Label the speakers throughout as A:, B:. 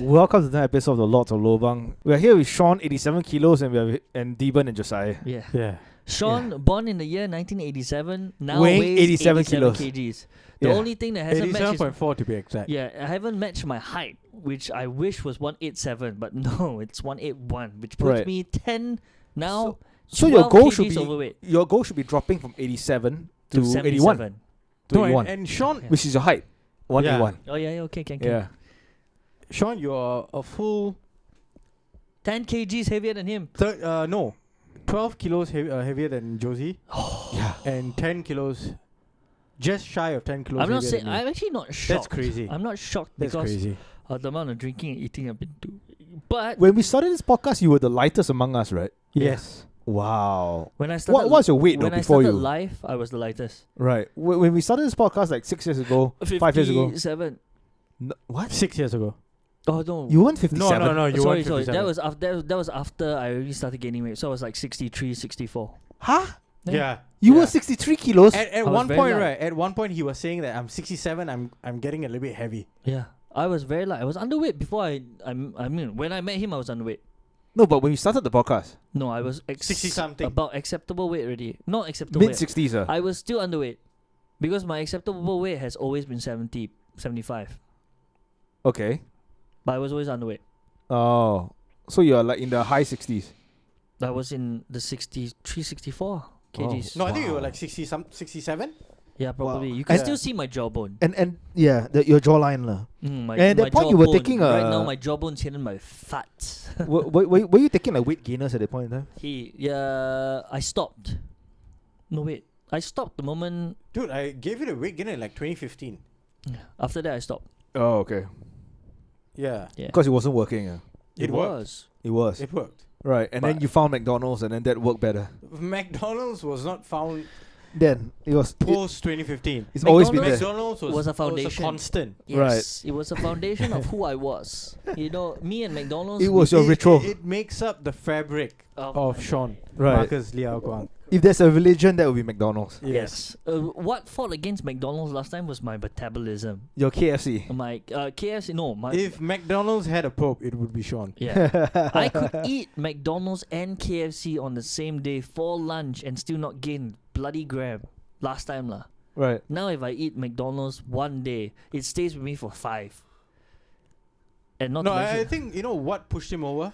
A: Welcome to the episode of the Lords of Lobang. We are here with Sean, 87 kilos, and Deben and Josiah.
B: Yeah. Sean, born in the year 1987, now
A: Weighing
B: weighs
A: 87 kilos.
B: kgs. The only thing that hasn't matched is
C: 87.4 to be exact.
B: I haven't matched my height, which I wish was 187, but no, it's 181, which puts me 10 now.
A: So your goal should be
B: overweight.
A: Your goal should be dropping from 87 to
B: 77.
A: 81. To
C: No,
A: 81,
C: and Sean,
A: which is your height. 181.
B: Oh yeah, okay, can.
A: Yeah.
C: Sean, you're a full
B: 10 kgs heavier than him.
C: 12 kilos heavier than Josie.
A: Yeah.
C: And 10 kilos, just shy of 10 kilos.
B: I'm not
C: heavier
B: saying.
C: than you.
B: I'm actually not shocked.
C: That's crazy.
B: I'm not shocked
C: That's
B: because
C: crazy.
B: of the amount of drinking and eating I've been doing. But
A: When we started this podcast, you were the lightest among us, right?
C: Yes.
A: Wow.
B: when I started,
A: What was your weight though
B: when I
A: before
B: started
A: you?
B: life, I was the lightest.
A: Right. When we started this podcast like 6 years ago, 5 years ago.
B: 57.
A: What?
C: 6 years ago.
B: Oh no.
A: You weren't 57.
C: No. You
B: sorry,
C: weren't
B: sorry.
C: 57.
B: That was after I already started gaining weight. So I was like 63, 64.
A: Huh?
C: Yeah.
A: You
C: Yeah.
A: were 63 kilos?
C: At
B: was
C: one
B: very
C: point,
B: light.
C: right? At one point, he was saying that I'm 67. I'm getting a little bit heavy.
B: Yeah. I was very light. I was underweight before I mean when I met him I was underweight.
A: No, but when we started the podcast,
B: No, I was
C: 60 something.
B: about acceptable weight already. Not acceptable weight.
A: mid-60s.
B: I was still underweight. Because my acceptable weight has always been 70, 75.
A: Okay.
B: But I was always underweight.
A: Oh. So you're like in the high 60s.
B: I was in the 63, 64 kgs.
C: No, I think you were
A: Wow.
C: like 67.
B: Yeah, probably.
A: Wow.
B: You can
A: And-
B: still see my jawbone.
A: And yeah, your jawline. lah.
B: My,
A: And at
B: my
A: that point you were
B: jawbone.
A: taking
B: Right
A: a-
B: now my jawbone's hidden by fat.
A: were you taking like weight gainers at that point in time?
B: I stopped. No wait. I stopped the moment
C: Dude, I gave you the weight gain in like 2015.
B: after that I stopped.
A: Oh, okay.
C: Yeah.
B: Yeah.
A: Because it wasn't working.
C: It
B: was.
A: It was.
C: It worked.
A: Right. And then
C: But-
A: you found McDonald's and then that worked better.
C: McDonald's was not found
A: Then it was...
C: post 2015.
A: it's always been there.
C: McDonald's
B: was a foundation.
C: constant.
B: Yes. It was a foundation of who I was. You know, me and McDonald's
A: It was your ritual.
C: It makes up the fabric
B: of
C: of Sean.
A: Right.
C: Marcus Liao Guang.
A: If there's a religion, that would be McDonald's.
B: Yes. What fought against McDonald's last time was my metabolism.
A: Your KFC.
B: My KFC no, my
C: If McDonald's had a pope, it would be Sean.
B: yeah. I could eat McDonald's and KFC on the same day for lunch and still not gain bloody gram. Last time lah.
A: Right.
B: Now if I eat McDonald's one day, it stays with me for 5. And not
C: No,
B: to mention,
C: I think you know what pushed him over.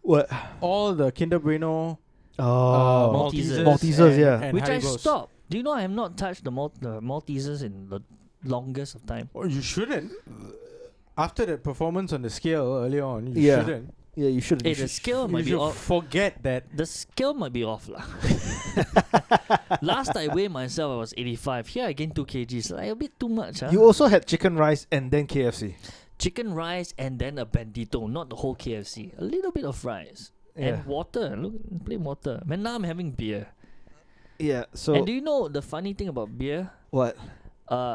A: What?
C: All the Kinder Bueno,
A: Oh.
B: Maltesers.
A: Maltesers, yeah.
C: and
B: which I
C: Haribos.
B: stopped. Do you know I have not touched the Maltesers in the longest of time?
C: Oh, you shouldn't. After that performance on the scale earlier on, you
A: Yeah.
C: shouldn't.
A: Yeah, you shouldn't.
B: Hey,
A: You
B: the
A: should-
B: scale
C: You
B: might be
C: should
B: off.
C: forget that.
B: The scale might be off lah. Last I weighed myself, I was 85. Here I gained 2 kgs. Like a bit too much. Huh?
A: You also had chicken rice and then KFC.
B: Chicken rice and then a bandito, not the whole KFC. A little bit of rice.
A: Yeah.
B: And water. Look, plain water. Man, now I'm having beer.
A: Yeah, so...
B: And do you know the funny thing about beer?
A: what?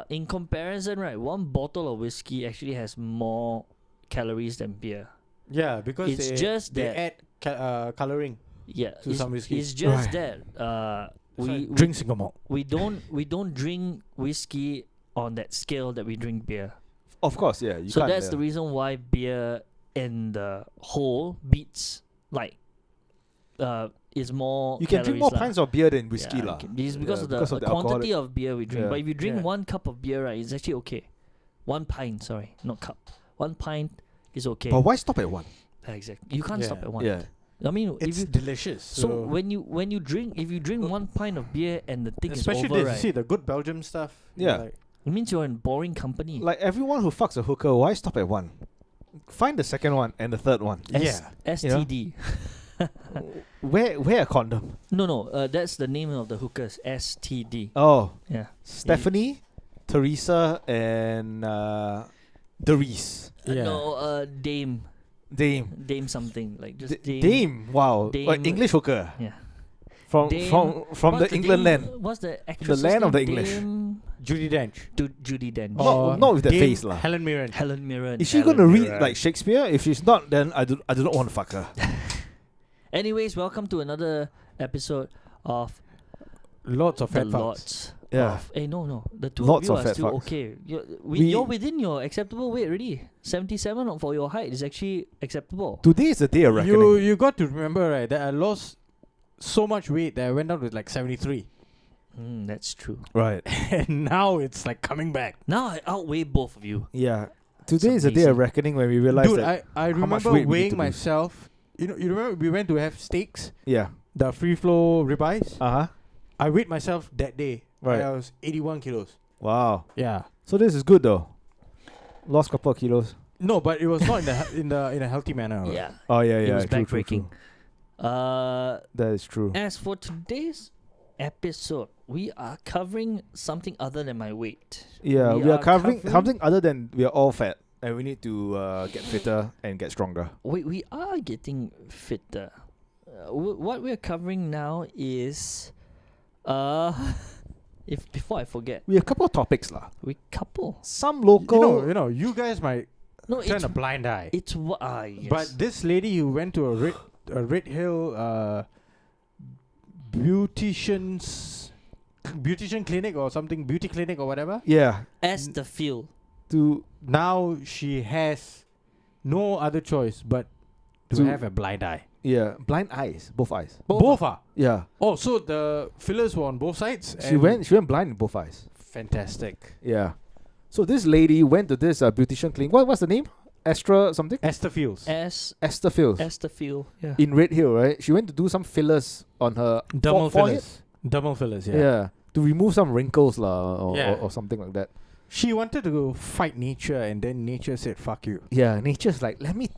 B: In comparison, right, one bottle of whiskey actually has more calories than beer.
C: Yeah, because
B: It's
C: they,
B: just
C: they
B: that-
C: add coloring.
B: Yeah,
C: To some whiskey.
B: it's just
A: Right.
B: that we
A: Drink single malt.
B: we don't drink whiskey on that scale that we drink beer.
A: Of course, yeah. You
B: So
A: can't,
B: that's
A: yeah.
B: the reason why beer in the whole beats like is more.
A: You can drink
B: calories
A: more
B: lah.
A: pints of beer than whiskey,
B: Yeah,
A: lah.
B: it's because
A: Yeah,
B: of the quantity of beer we drink.
A: Yeah.
B: But if you drink
C: Yeah.
B: 1 cup of beer, right, it's actually okay. 1 pint, sorry, not cup. 1 pint is okay.
A: But why stop at one?
B: Exactly. You can't stop
C: Yeah.
B: at 1.
A: Yeah.
B: I mean, if
C: It's
B: you,
C: delicious.
B: so when you drink, if you drink 1 pint of beer and the thing
C: especially
B: is over,
C: this,
B: right,
C: see the good Belgium stuff.
A: Yeah.
C: Like,
B: it means you're in boring company.
A: Like everyone who fucks a hooker, why stop at one? Find the second one and the third one.
C: yeah.
B: STD.
A: Wear a condom.
B: No, that's the name of the hookers. STD.
A: Oh,
B: Yeah.
A: Stephanie, Teresa, and Doris.
C: Yeah.
B: No, Dame something like just Dame.
A: Dame. Wow.
B: Dame.
A: English hooker.
B: Yeah.
A: From
B: Dame-
A: from
B: What's
A: the England
B: Dame-
A: land.
B: What's the actress?
A: land of the English.
C: Judy Dench.
B: Judy Dench.
A: Oh. Not with that
C: Dame
A: face lah.
C: Helen Mirren.
B: Helen Mirren.
A: Is she
B: Helen
A: gonna read
B: Mirren.
A: like Shakespeare? If she's not, then I do not want to fuck her.
B: Anyways, welcome to another episode of
C: Lots of
B: The
C: fat fucks.
B: Lords
A: Yeah.
B: No. The two
A: Lots
B: of
A: of
B: you are
A: fat
B: still
A: fucks.
B: okay.
A: We-
B: You're within your acceptable weight already. 77 for your height is actually acceptable.
A: Today is the day of reckoning.
C: You got to remember, right, that I lost so much weight that I went down to like 73.
B: That's true.
A: Right.
C: And now it's like coming back.
B: Now I outweigh both of you.
A: Yeah. Today is the day of
B: amazing.
A: reckoning when we realize
C: Dude,
A: that.
C: I
A: how much
C: remember
A: weight we need
C: weighing
A: to lose.
C: myself. You remember we went to have steaks,
A: Yeah.
C: the free flow ribeyes.
A: Uh huh.
C: I weighed myself that day.
A: Right.
C: I was 81 kilos.
A: Wow.
C: Yeah.
A: So this is good though. Lost couple of kilos.
C: No, but it was not in a healthy manner. right?
B: Yeah.
A: Oh yeah,
B: It
A: yeah.
B: was
A: True, true,
B: backbreaking.
A: true. That is true.
B: As for today's episode, we are covering something other than my weight.
A: Yeah, we are covering
B: covering-
A: something other than we are all fat and we need to get fitter and get stronger.
B: We are getting fitter. What we're covering now is, if before I forget,
A: We have a couple of topics lah.
B: we couple.
A: Some local.
C: You guys might
B: No,
C: turn
B: it's
C: a blind eye.
B: it's what yes.
C: But this lady who went to a Red Hill beautician clinic or something, beauty clinic or whatever.
A: Yeah.
B: as the feel.
A: To
C: Now she has no other choice but to
A: To-
C: have a blind eye.
A: blind eyes, both eyes.
C: Both are.
A: Yeah.
C: Oh, so the fillers were on both sides.
A: She
C: and
A: went blind in both eyes.
C: fantastic.
A: Yeah. So this lady went to this beautician clinic. What's the name? Astra something?
C: Esther Fields.
A: Esther Fields.
B: As the feel. Yeah.
A: In Red Hill, right? She went to do some fillers on her
C: Dermal
A: forehead.
C: fillers. Dermal fillers, yeah.
A: Yeah. To remove some wrinkles lah,
C: Yeah.
A: or something like that.
C: She wanted to go fight nature and then nature said, fuck you.
A: Yeah, nature's like, let me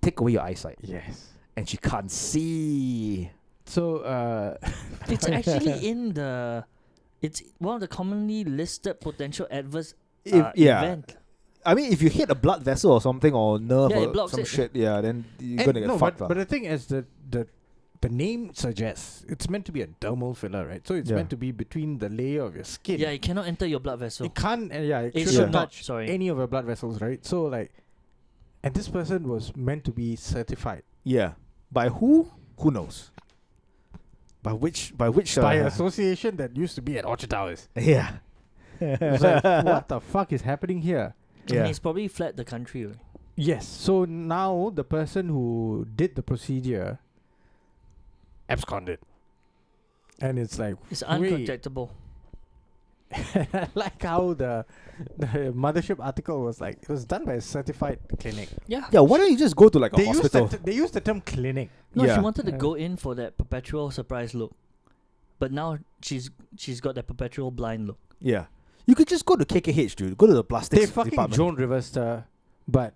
A: take away your eyesight.
C: Yes.
A: And she can't see.
C: So,
B: It's actually in the. It's one of the commonly listed potential adverse event.
A: I mean, if you hit a blood vessel or something or nerve
B: Yeah, it
A: or
B: blocks
A: some
B: it.
A: shit, yeah, then you're
C: and
A: gonna get
C: no,
A: fucked.
C: but the thing is the name suggests it's meant to be a dermal filler, right? So it's
A: Yeah.
C: meant to be between the layer of your skin.
B: Yeah, it cannot enter your blood vessel.
C: It can't, it
B: It
C: shouldn't
B: should not,
C: touch
B: sorry.
C: any of your blood vessels, right? So like, and this person was meant to be certified
A: Yeah. By who? Who knows? By which? By
C: by association that used to be at Orchard Towers.
A: Yeah.
C: It's like, what the fuck is happening here?
A: Yeah.
B: And it's probably fled the country. Right?
C: Yes. So now the person who did the procedure absconded, and it's like
B: It's
C: wait.
B: unprotectable.
C: I like how the mothership article was like it was done by a certified clinic.
B: Yeah.
A: Yeah. Why don't you just go to like a
C: They used
A: hospital?
C: they used the term clinic.
B: No,
A: Yeah.
B: she wanted to
C: Yeah.
B: go in for that perpetual surprise look, but now she's got that perpetual blind look.
A: Yeah. You could just go to KKH, dude. Go to the plastics
C: They fucking
A: department.
C: Joan Rivers her, but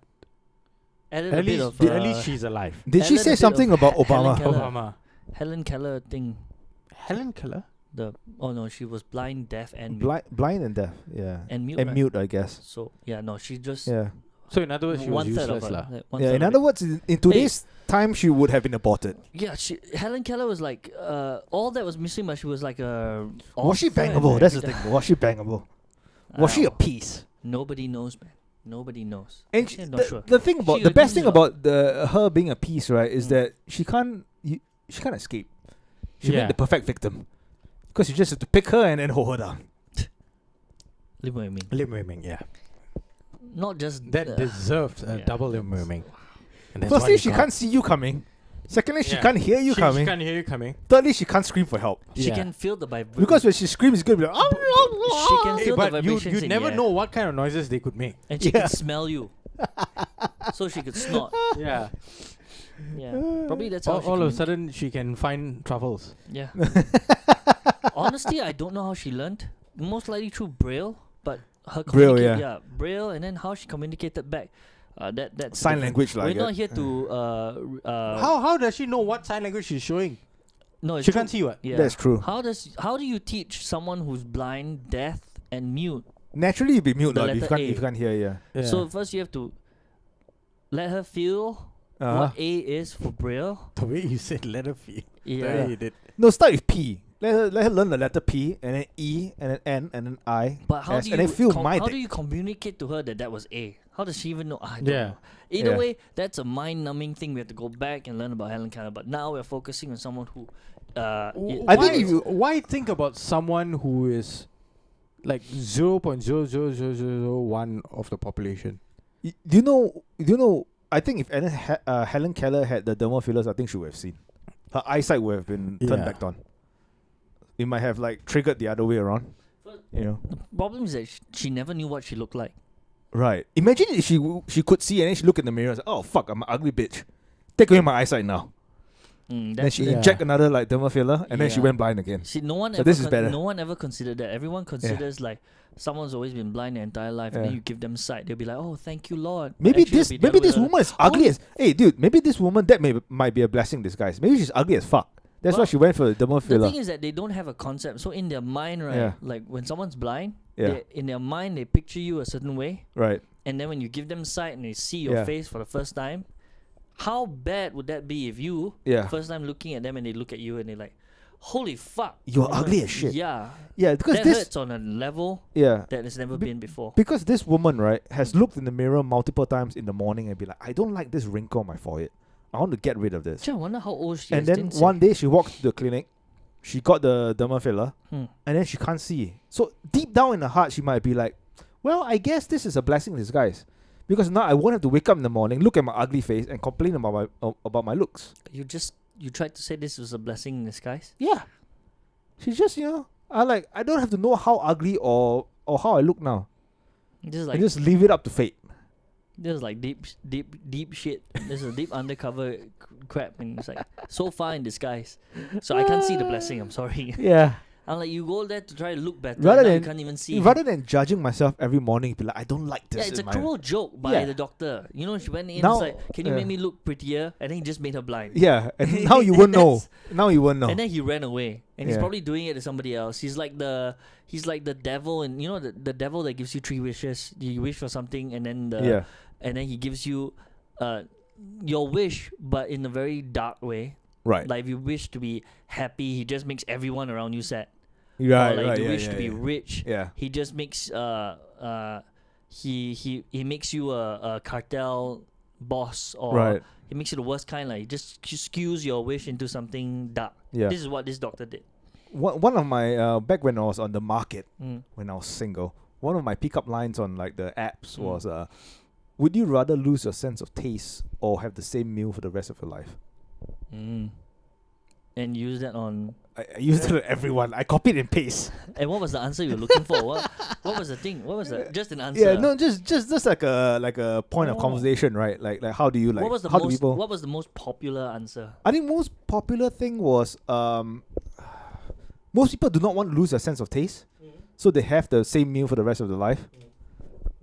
B: Added a
C: at
B: bit
C: least
B: of
C: at least she's alive.
A: Did she
B: added a
A: say
B: bit
A: something
B: of
A: about
B: Helen
A: Obama?
B: Keller.
C: Obama.
B: Helen Keller thing.
C: Helen Keller.
B: She was blind, deaf, and
A: Blind and deaf. Yeah.
B: and mute.
A: And
B: right?
A: mute, I guess.
B: So yeah, no, she just
A: Yeah.
C: So in other words, she was
B: one third of
C: useless
B: her.
C: lah.
B: like, one
A: Yeah.
B: third
A: In
B: of
A: other
B: it.
A: words, in today's time, she would have been aborted.
B: Yeah, Helen Keller was like all that was missing, but she was like a.
A: Was she
B: author and
A: bangable? That's the
B: everything.
A: thing. Was she bangable? Was she a piece?
B: Nobody knows, man. Nobody knows.
A: And
B: Actually, I'm not sure.
A: the thing about
B: She
A: the best
B: agrees
A: thing
B: a lot.
A: about her being a piece, right, is
B: Mm.
A: that she can't escape. She
C: Yeah.
A: made the perfect victim because you just have to pick her and then hold her down.
B: Lim Wei Ming.
C: Lim Wei Ming, yeah.
B: Not just
C: That deserved a
B: yeah.
C: double Lim Wei Ming. And that's what
A: Firstly,
C: he
A: she
C: got.
A: can't see you coming. Secondly, she
C: Yeah.
A: can't hear you
C: She
A: coming.
C: can't hear you coming.
A: Thirdly, she can't scream for help
B: She
C: Yeah.
B: can feel the vibration.
A: because when she screams, it's gonna be like.
B: she can
C: Hey,
B: feel the
C: but
B: vibrations
C: you
B: in
C: never
B: the air.
C: know what kind of noises they could make.
B: And she
A: Yeah.
B: can smell you. So she could snort.
C: Yeah.
B: Yeah. Probably that's how she
C: All of a
B: communicate.
C: sudden, she can find truffles.
B: Yeah. Honestly, I don't know how she learned. Most likely through Braille, but her
A: Braille,
B: communicate-
A: yeah.
B: Braille, and then how she communicated back. That's
A: Sign
B: different.
A: language, like
B: We're not
A: it.
B: here to
C: How does she know what sign language she's showing?
B: No, it's
C: She
B: true.
C: can't see what?
B: Yeah.
A: That's true.
B: How do you teach someone who's blind, deaf, and mute?
A: Naturally, you'd be mute
B: The
A: lah, if you
B: letter
A: can't
B: A.
A: if you can't hear. Yeah.
C: Yeah.
B: So first you have to let her feel
A: Uh-huh.
B: what A is for Braille.
C: the way you said letter feel. The
B: Yeah.
C: way you did.
A: No, start with P. Let her learn the letter P and then E and then N and then I.
B: But how
A: S,
B: do you
A: and then feel my
B: how
A: dick.
B: do you communicate to her that that was A? How does she even know? I don't
C: Yeah.
B: know. Either
A: Yeah.
B: way, that's a mind-numbing thing. We have to go back and learn about Helen Keller. But now we're focusing on someone who.
A: I think if you-
C: why think about someone who is Like 0.00001 of the population.
A: Do you know? I think if Helen Keller had the dermal fillers, I think she would have seen. Her eyesight would have been turned back on. It might have like triggered the other way around. You know.
B: The problem is that she never knew what she looked like.
A: Right. Imagine if she could see and then she looked in the mirror and said, "Oh fuck, I'm an ugly bitch. Take away my eyesight now." Then she inject another like dermal filler and then she went blind again.
B: See, no one
A: So this is better.
B: No one ever considered that. Everyone considers like someone's always been blind their entire life, and then you give them sight. They'll be like, "Oh, thank you, Lord."
A: Maybe this woman is ugly as. Hey, dude. Maybe this woman might be a blessing in disguise. Maybe she's ugly as fuck. That's why she went for the dermal filler.
B: The thing is that they don't have a concept. So in their mind, right, like when someone's blind, in their mind they picture you a certain way,
A: right?
B: And then when you give them sight and they see your face for the first time, how bad would that be if you first time looking at them and they look at you and they're like, "Holy fuck,
A: you're ugly as shit."
B: Yeah,
A: because
B: that hurts on a level that has never been before.
A: Because this woman, right, has looked in the mirror multiple times in the morning and be like, "I don't like this wrinkle on my forehead. I want to get rid of this."
B: I wonder how old she is.
A: And then one day she walked to the clinic, she got the dermal filler, and then she can't see. So deep down in her heart, she might be like, "Well, I guess this is a blessing in disguise, because now I won't have to wake up in the morning, look at my ugly face, and complain about my looks."
B: You tried to say this was a blessing in disguise?
A: Yeah. She's just, I don't have to know how ugly or how I look now. I just leave it up to fate.
B: This is like deep shit. This is a deep undercover crap, and it's like so far in disguise. So I can't see the blessing. I'm sorry.
A: Yeah.
B: I'm like, you go there to try to look better, you can't even see.
A: Rather than judging myself every morning, be like, "I don't like this."
B: Yeah, it's a cruel joke by the doctor. You know, she went in and was like, "Can you make me look prettier?" And then he just made her blind.
A: Yeah, and now you won't know. Now you won't know.
B: And then he ran away, and he's probably doing it to somebody else. He's like the devil, and you know the devil that gives you 3 wishes. You wish for something, and then and then he gives you your wish, but in a very dark way.
A: Right.
B: Like if you wish to be happy, he just makes everyone around you sad.
A: Right.
B: Or like
A: right.
B: you wish to be rich.
A: Yeah.
B: He just makes he makes you a cartel boss, or he makes you the worst kind. Like he just skews your wish into something dark.
A: Yeah.
B: This is what this doctor did.
A: One of my back when I was on the market, when I was single, one of my pickup lines on like the apps was would you rather lose your sense of taste or have the same meal for the rest of your life?
B: And use that on.
A: I used it on everyone. I copied and paste.
B: And what was the answer you were looking for? What was the thing? What was that? Just an answer.
A: Yeah, no, just like a point of conversation, right? Like how do you like?
B: What was the most popular answer?
A: I think most popular thing was most people do not want to lose their sense of taste, so they have the same meal for the rest of their life.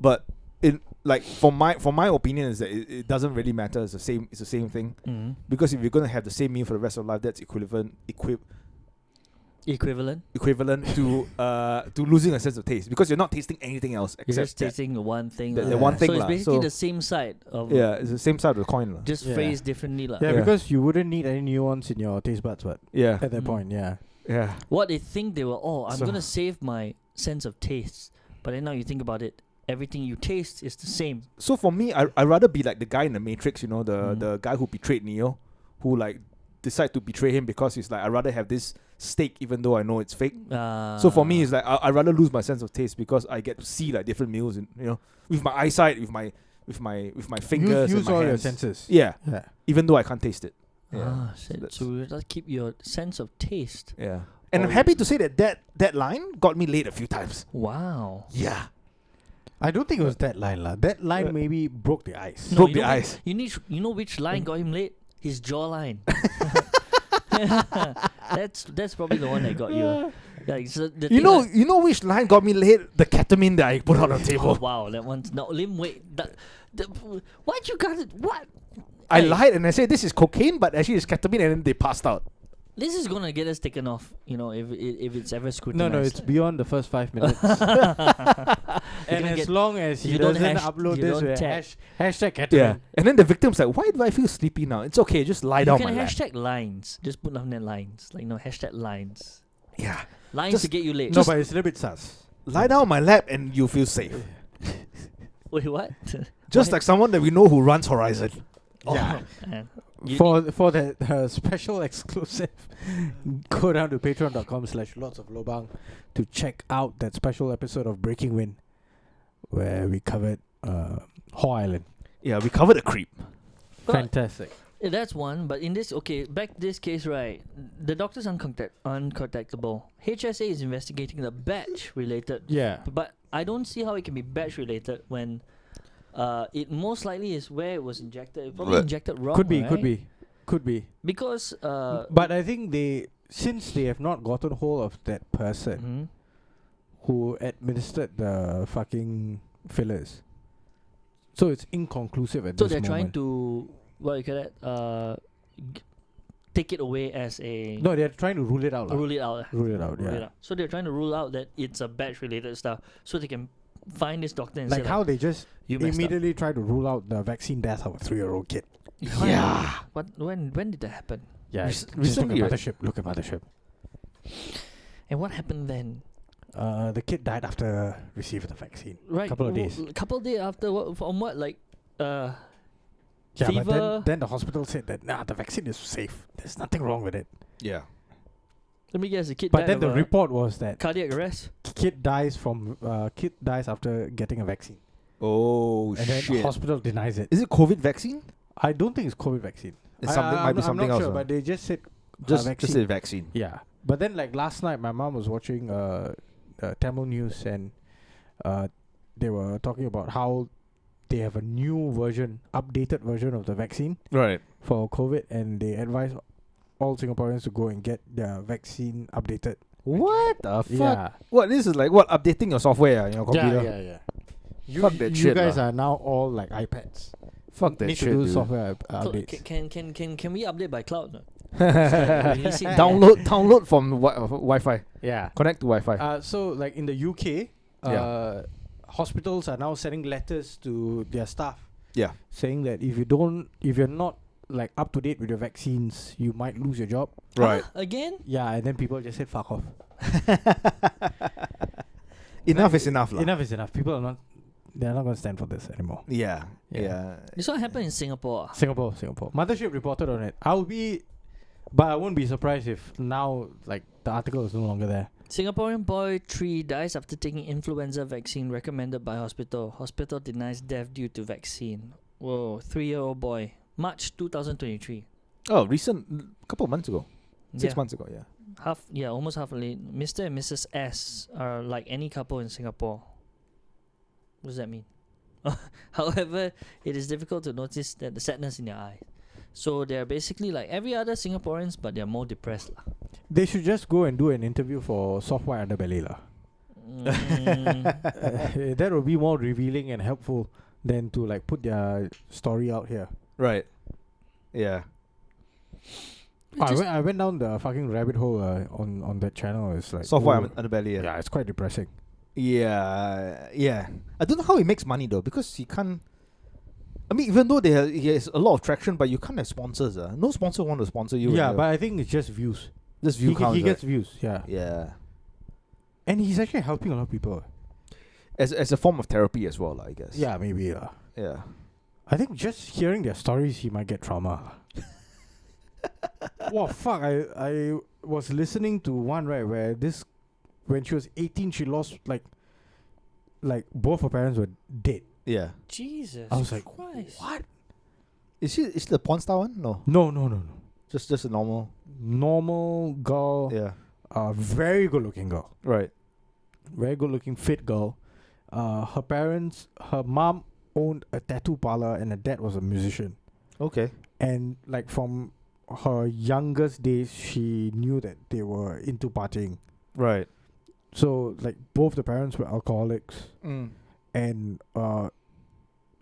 A: But in like for my opinion is that it doesn't really matter. It's the same thing. Because if you're gonna have the same meal for the rest of life, that's equivalent to losing a sense of taste, because you're not tasting anything else except
B: you're just tasting the one thing.
A: The one thing.
B: So it's basically the same side of.
A: Yeah, it's the same side of the coin.
B: Just phrased differently.
C: Yeah, because you wouldn't need any nuance in your taste buds, but at that point, yeah.
B: What they think they were, I'm gonna save my sense of taste, but then now you think about it, everything you taste is the same.
A: So for me, I'd rather be like the guy in the Matrix, the guy who betrayed Neo, who like decide to betray him because he's like, I'd rather have this steak even though I know it's fake. So for me, it's like I'd rather lose my sense of taste because I get to see like different meals, and with my eyesight, with my fingers,
C: use
A: and my
C: all
A: hands.
C: your senses.
A: Yeah, even though I can't taste it.
B: So you just keep your sense of taste.
A: Yeah, and I'm happy to say that line got me laid a few times.
B: Wow.
A: Yeah.
C: I don't think it was that line, lah. That line maybe broke the ice.
A: Broke the ice.
B: You know which line got him late? His jawline. That's probably the one that got you. Like, so
A: you know which line got me late? The ketamine that I put on the table.
B: Oh, wow, that one's no. Lim, wait. Why'd you got it? What?
A: I lied and I said this is cocaine, but actually it's ketamine, and then they passed out.
B: This is gonna get us taken off, if it's ever scrutinized.
C: No, it's beyond the first 5 minutes. And as long as he doesn't upload this with hashtag ketamine.
A: Yeah. And then the victim's like, why do I feel sleepy now? It's okay, just lie down my lap.
B: You can hashtag lines. Just put down their lines. Like, hashtag lines.
A: Yeah.
B: Lines
A: just
B: to get you late.
C: No, but it's a little bit sus.
A: Lie down on my lap and you feel safe.
B: Wait, what?
A: Just like someone that we know who runs Horizon.
C: Yeah. For that special exclusive, go down to patreon.com/lots-of-lobang to check out that special episode of Breaking Wind where we covered Haw Island.
A: Yeah, we covered a creep.
B: But
C: Fantastic.
B: that's one, but in this, back this case, right, the doctor's uncontactable. HSA is investigating the batch-related.
C: Yeah.
B: But I don't see how it can be batch-related when it most likely is where it was injected. It probably injected wrong,
C: Could be.
B: Because...
C: but I think since they have not gotten hold of that person who administered the fucking fillers, so it's inconclusive at this moment. So
B: they're trying to... What you call that? Take it away as a...
C: No, they're trying to rule it out.
B: Rule it out.
C: Rule it out, yeah.
B: So they're trying to rule out that it's a batch-related stuff, so they can find this doctor and say,
C: how they just
B: you
C: immediately try to rule out the vaccine death of a 3-year-old kid.
B: Yeah. When did that happen?
C: Yeah,
A: recently.
C: Look at Mothership.
B: And what happened then?
C: The kid died after receiving the vaccine.
B: Right.
C: Couple of days.
B: Couple of days after
C: Yeah,
B: fever.
C: but then the hospital said that the vaccine is safe. There's nothing wrong with it.
A: Yeah.
B: Let me guess, the kid
C: But
B: died
C: then the
B: of
C: report was that
B: cardiac arrest.
C: kid dies after getting a vaccine.
A: Oh,
C: And then the
A: shit.
C: hospital denies it.
A: Is it COVID vaccine?
C: I don't think it's COVID vaccine.
A: It's might be something
C: I'm not
A: else.
C: sure, but they just said
A: just
C: vaccine.
A: say vaccine.
C: Yeah. But then last night my mom was watching Tamil news and they were talking about how they have a new version, updated version of the vaccine
A: Right.
C: for COVID, and they advise all Singaporeans to go and get their vaccine updated.
A: What the fuck?
C: Yeah.
A: What, this is like what, updating your software in your computer?
C: Yeah.
A: Fuck that
C: you
A: shit,
C: guys
A: lah.
C: are now all like iPads.
A: Fuck that
C: Need
A: shit,
C: to do
A: dude.
C: software updates.
B: Can we update by cloud? No?
A: Download from Wi-Fi.
C: Yeah.
A: Connect to Wi-Fi.
C: So like in the UK, hospitals are now sending letters to their staff.
A: Yeah.
C: Saying that if you're not like up to date with your vaccines, you might lose your job.
A: Right.
B: Again?
C: Yeah, and then people just said fuck off.
A: Enough is enough, lah.
C: Enough is enough. They're not going to stand for this anymore.
A: Yeah.
B: This one happened in Singapore.
C: Singapore. Mothership reported on it. But I won't be surprised if now like the article is no longer there.
B: Singaporean boy 3 dies after taking influenza vaccine recommended by hospital. Hospital denies death due to vaccine. Whoa, 3-year-old boy. March 2023.
A: Oh, recent, couple of months ago. 6 months ago, yeah.
B: Almost half a late. Mr. and Mrs. S are like any couple in Singapore. What does that mean? However, it is difficult to notice that the sadness in their eyes. So they're basically like every other Singaporeans, but they're more depressed.
C: They should just go and do an interview for Software Underbelly. That would be more revealing and helpful than to like put their story out here.
A: Right. Yeah.
C: I went down the fucking rabbit hole on that channel. It's like
A: Software Underbelly.
C: Yeah, it's quite depressing.
A: Yeah. I don't know how he makes money though, because he can't. I mean, even though he has a lot of traction, but you can't have sponsors. No sponsor want to sponsor you.
C: Yeah, but I think it's just views.
A: Just view counts.
C: He gets views. Yeah.
A: Yeah.
C: And he's actually helping a lot of people.
A: As a form of therapy as well, I guess.
C: Yeah, maybe.
A: Yeah.
C: I think just hearing their stories, he might get trauma. Wow, fuck! I was listening to one where when she was 18, she lost like both her parents were dead.
A: Yeah.
B: Jesus.
C: I was like,
B: Christ.
C: what?
A: Is the porn star one? No.
C: No.
A: Just a
C: normal girl.
A: Yeah.
C: Very good looking girl.
A: Right.
C: Very good looking fit girl. Her mom owned a tattoo parlor and her dad was a musician.
A: Okay.
C: And like from her youngest days, she knew that they were into partying.
A: Right.
C: So like both the parents were alcoholics. And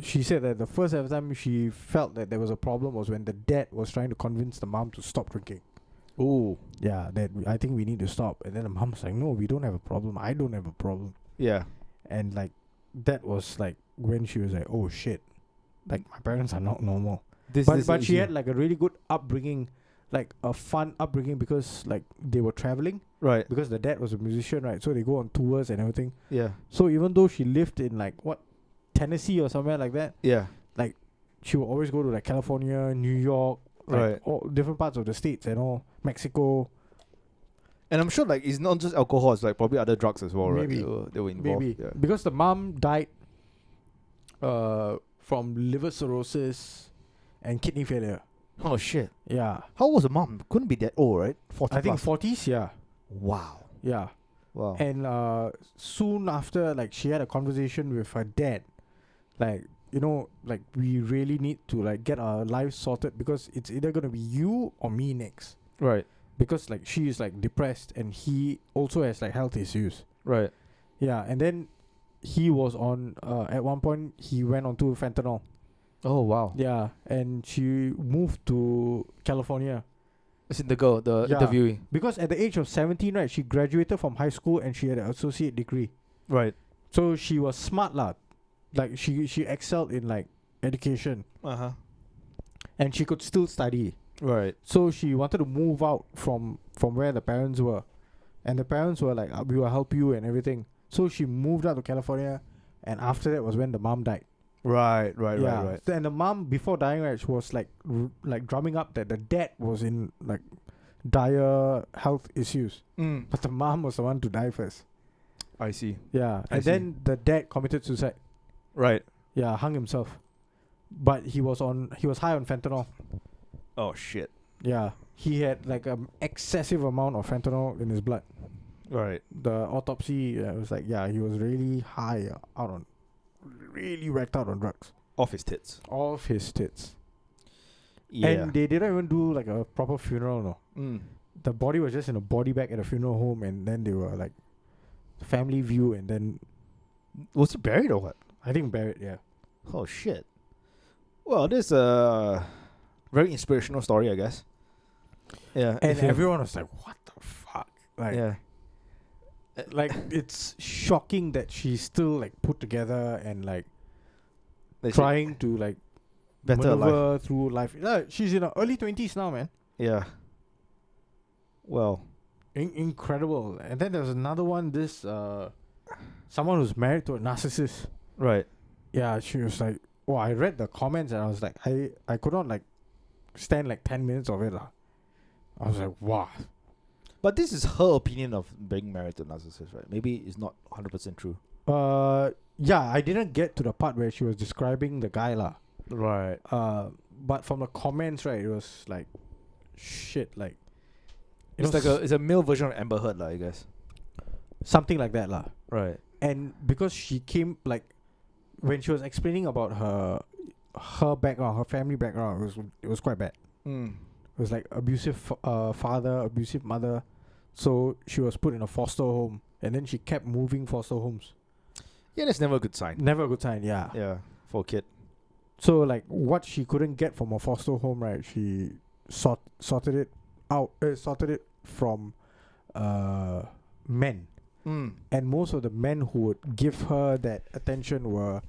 C: she said that the first ever time she felt that there was a problem was when the dad was trying to convince the mom to stop drinking.
A: Oh.
C: Yeah, that I think we need to stop. And then the mom was like, no, we don't have a problem. I don't have a problem.
A: Yeah.
C: And like that was like when she was like, oh shit, like my parents are not normal. But she had like a really good upbringing, like a fun upbringing, because like they were traveling.
A: Right.
C: Because the dad was a musician, right? So they go on tours and everything.
A: Yeah.
C: So even though she lived in like Tennessee or somewhere like that.
A: Yeah.
C: Like she would always go to like California, New York,
A: Right.
C: all different parts of the states and all, Mexico.
A: And I'm sure like it's not just alcohol, it's like probably other drugs as well,
C: Maybe.
A: right? They were involved.
C: Maybe
A: Yeah.
C: because the mom died from liver cirrhosis and kidney failure.
A: Oh shit.
C: Yeah.
A: How old was the mom? Couldn't be that old, right? 40
C: I think
A: plus.
C: 40s, yeah.
A: Wow.
C: Yeah.
A: Wow.
C: And soon after, like, she had a conversation with her dad. Like, you know, like, we really need to, like, get our lives sorted because it's either going to be you or me next.
A: Right.
C: Because, like, she is, like, depressed and he also has, like, health issues.
A: Right.
C: Yeah, and then he was on, at one point, he went on to fentanyl.
A: Oh wow.
C: Yeah, and she moved to California.
A: It's in the girl, the
C: Yeah.
A: interviewee.
C: Because at the age of 17, right, she graduated from high school and she had an associate degree.
A: Right.
C: So she was smart lah. Like she excelled in like education
A: Uh-huh.
C: and she could still study.
A: Right.
C: So she wanted to move out from where the parents were. And the parents were like, we will help you and everything. So she moved out to California and after that was when the mom died.
A: Right.
C: Yeah.
A: Right.
C: So, and the mom before dying, right, she was like like drumming up that the dad was in like dire health issues. But the mom was the one to die first.
A: I see.
C: Yeah.
A: I
C: And
A: see.
C: then the dad committed suicide.
A: Right.
C: Yeah, hung himself. But he was high on fentanyl.
A: Oh shit.
C: Yeah. He had like an excessive amount of fentanyl in his blood.
A: Right.
C: The autopsy was like, yeah, he was really high really wrecked out on drugs.
A: Off his tits.
C: Off his tits.
A: Yeah.
C: And they didn't even do like a proper funeral, no.
A: Mm.
C: The body was just in a body bag at a funeral home and then they were like family view and then
A: Was he buried or what?
C: I think buried, yeah.
A: Oh shit. Well, this a very inspirational story, I guess. Yeah.
C: And
A: if you-
C: everyone was like, what the fuck? Like,
A: Yeah.
C: like it's shocking that she's still like put together and like
A: They should-
C: trying to like
A: better
C: maneuver
A: life.
C: through life. She's in her early 20s now, man.
A: Yeah. Well.
C: Incredible. And then there's another one, this someone who's married to a narcissist.
A: Right.
C: Yeah, she was like, oh, I read the comments and I was like, I could not like stand like 10 minutes of it. I was like, wow.
A: But this is her opinion of being married to a narcissist, right? Maybe it's not 100% true.
C: Yeah, I didn't get to the part where she was describing the guy lah.
A: Right.
C: But from the comments, right, it was like shit, like
A: It's like it's a male version of Amber Heard, I guess.
C: something like that lah.
A: Right.
C: And because she came like when she was explaining about her background, her family background, it was quite bad. It was like abusive father, abusive mother. So she was put in a foster home, and then she kept moving foster homes.
A: Yeah, that's never a good sign.
C: Never a good sign, yeah.
A: Yeah, for a kid.
C: So like what she couldn't get from a foster home, right? She sorted it out. Sorted it from men, and most of the men who would give her that attention were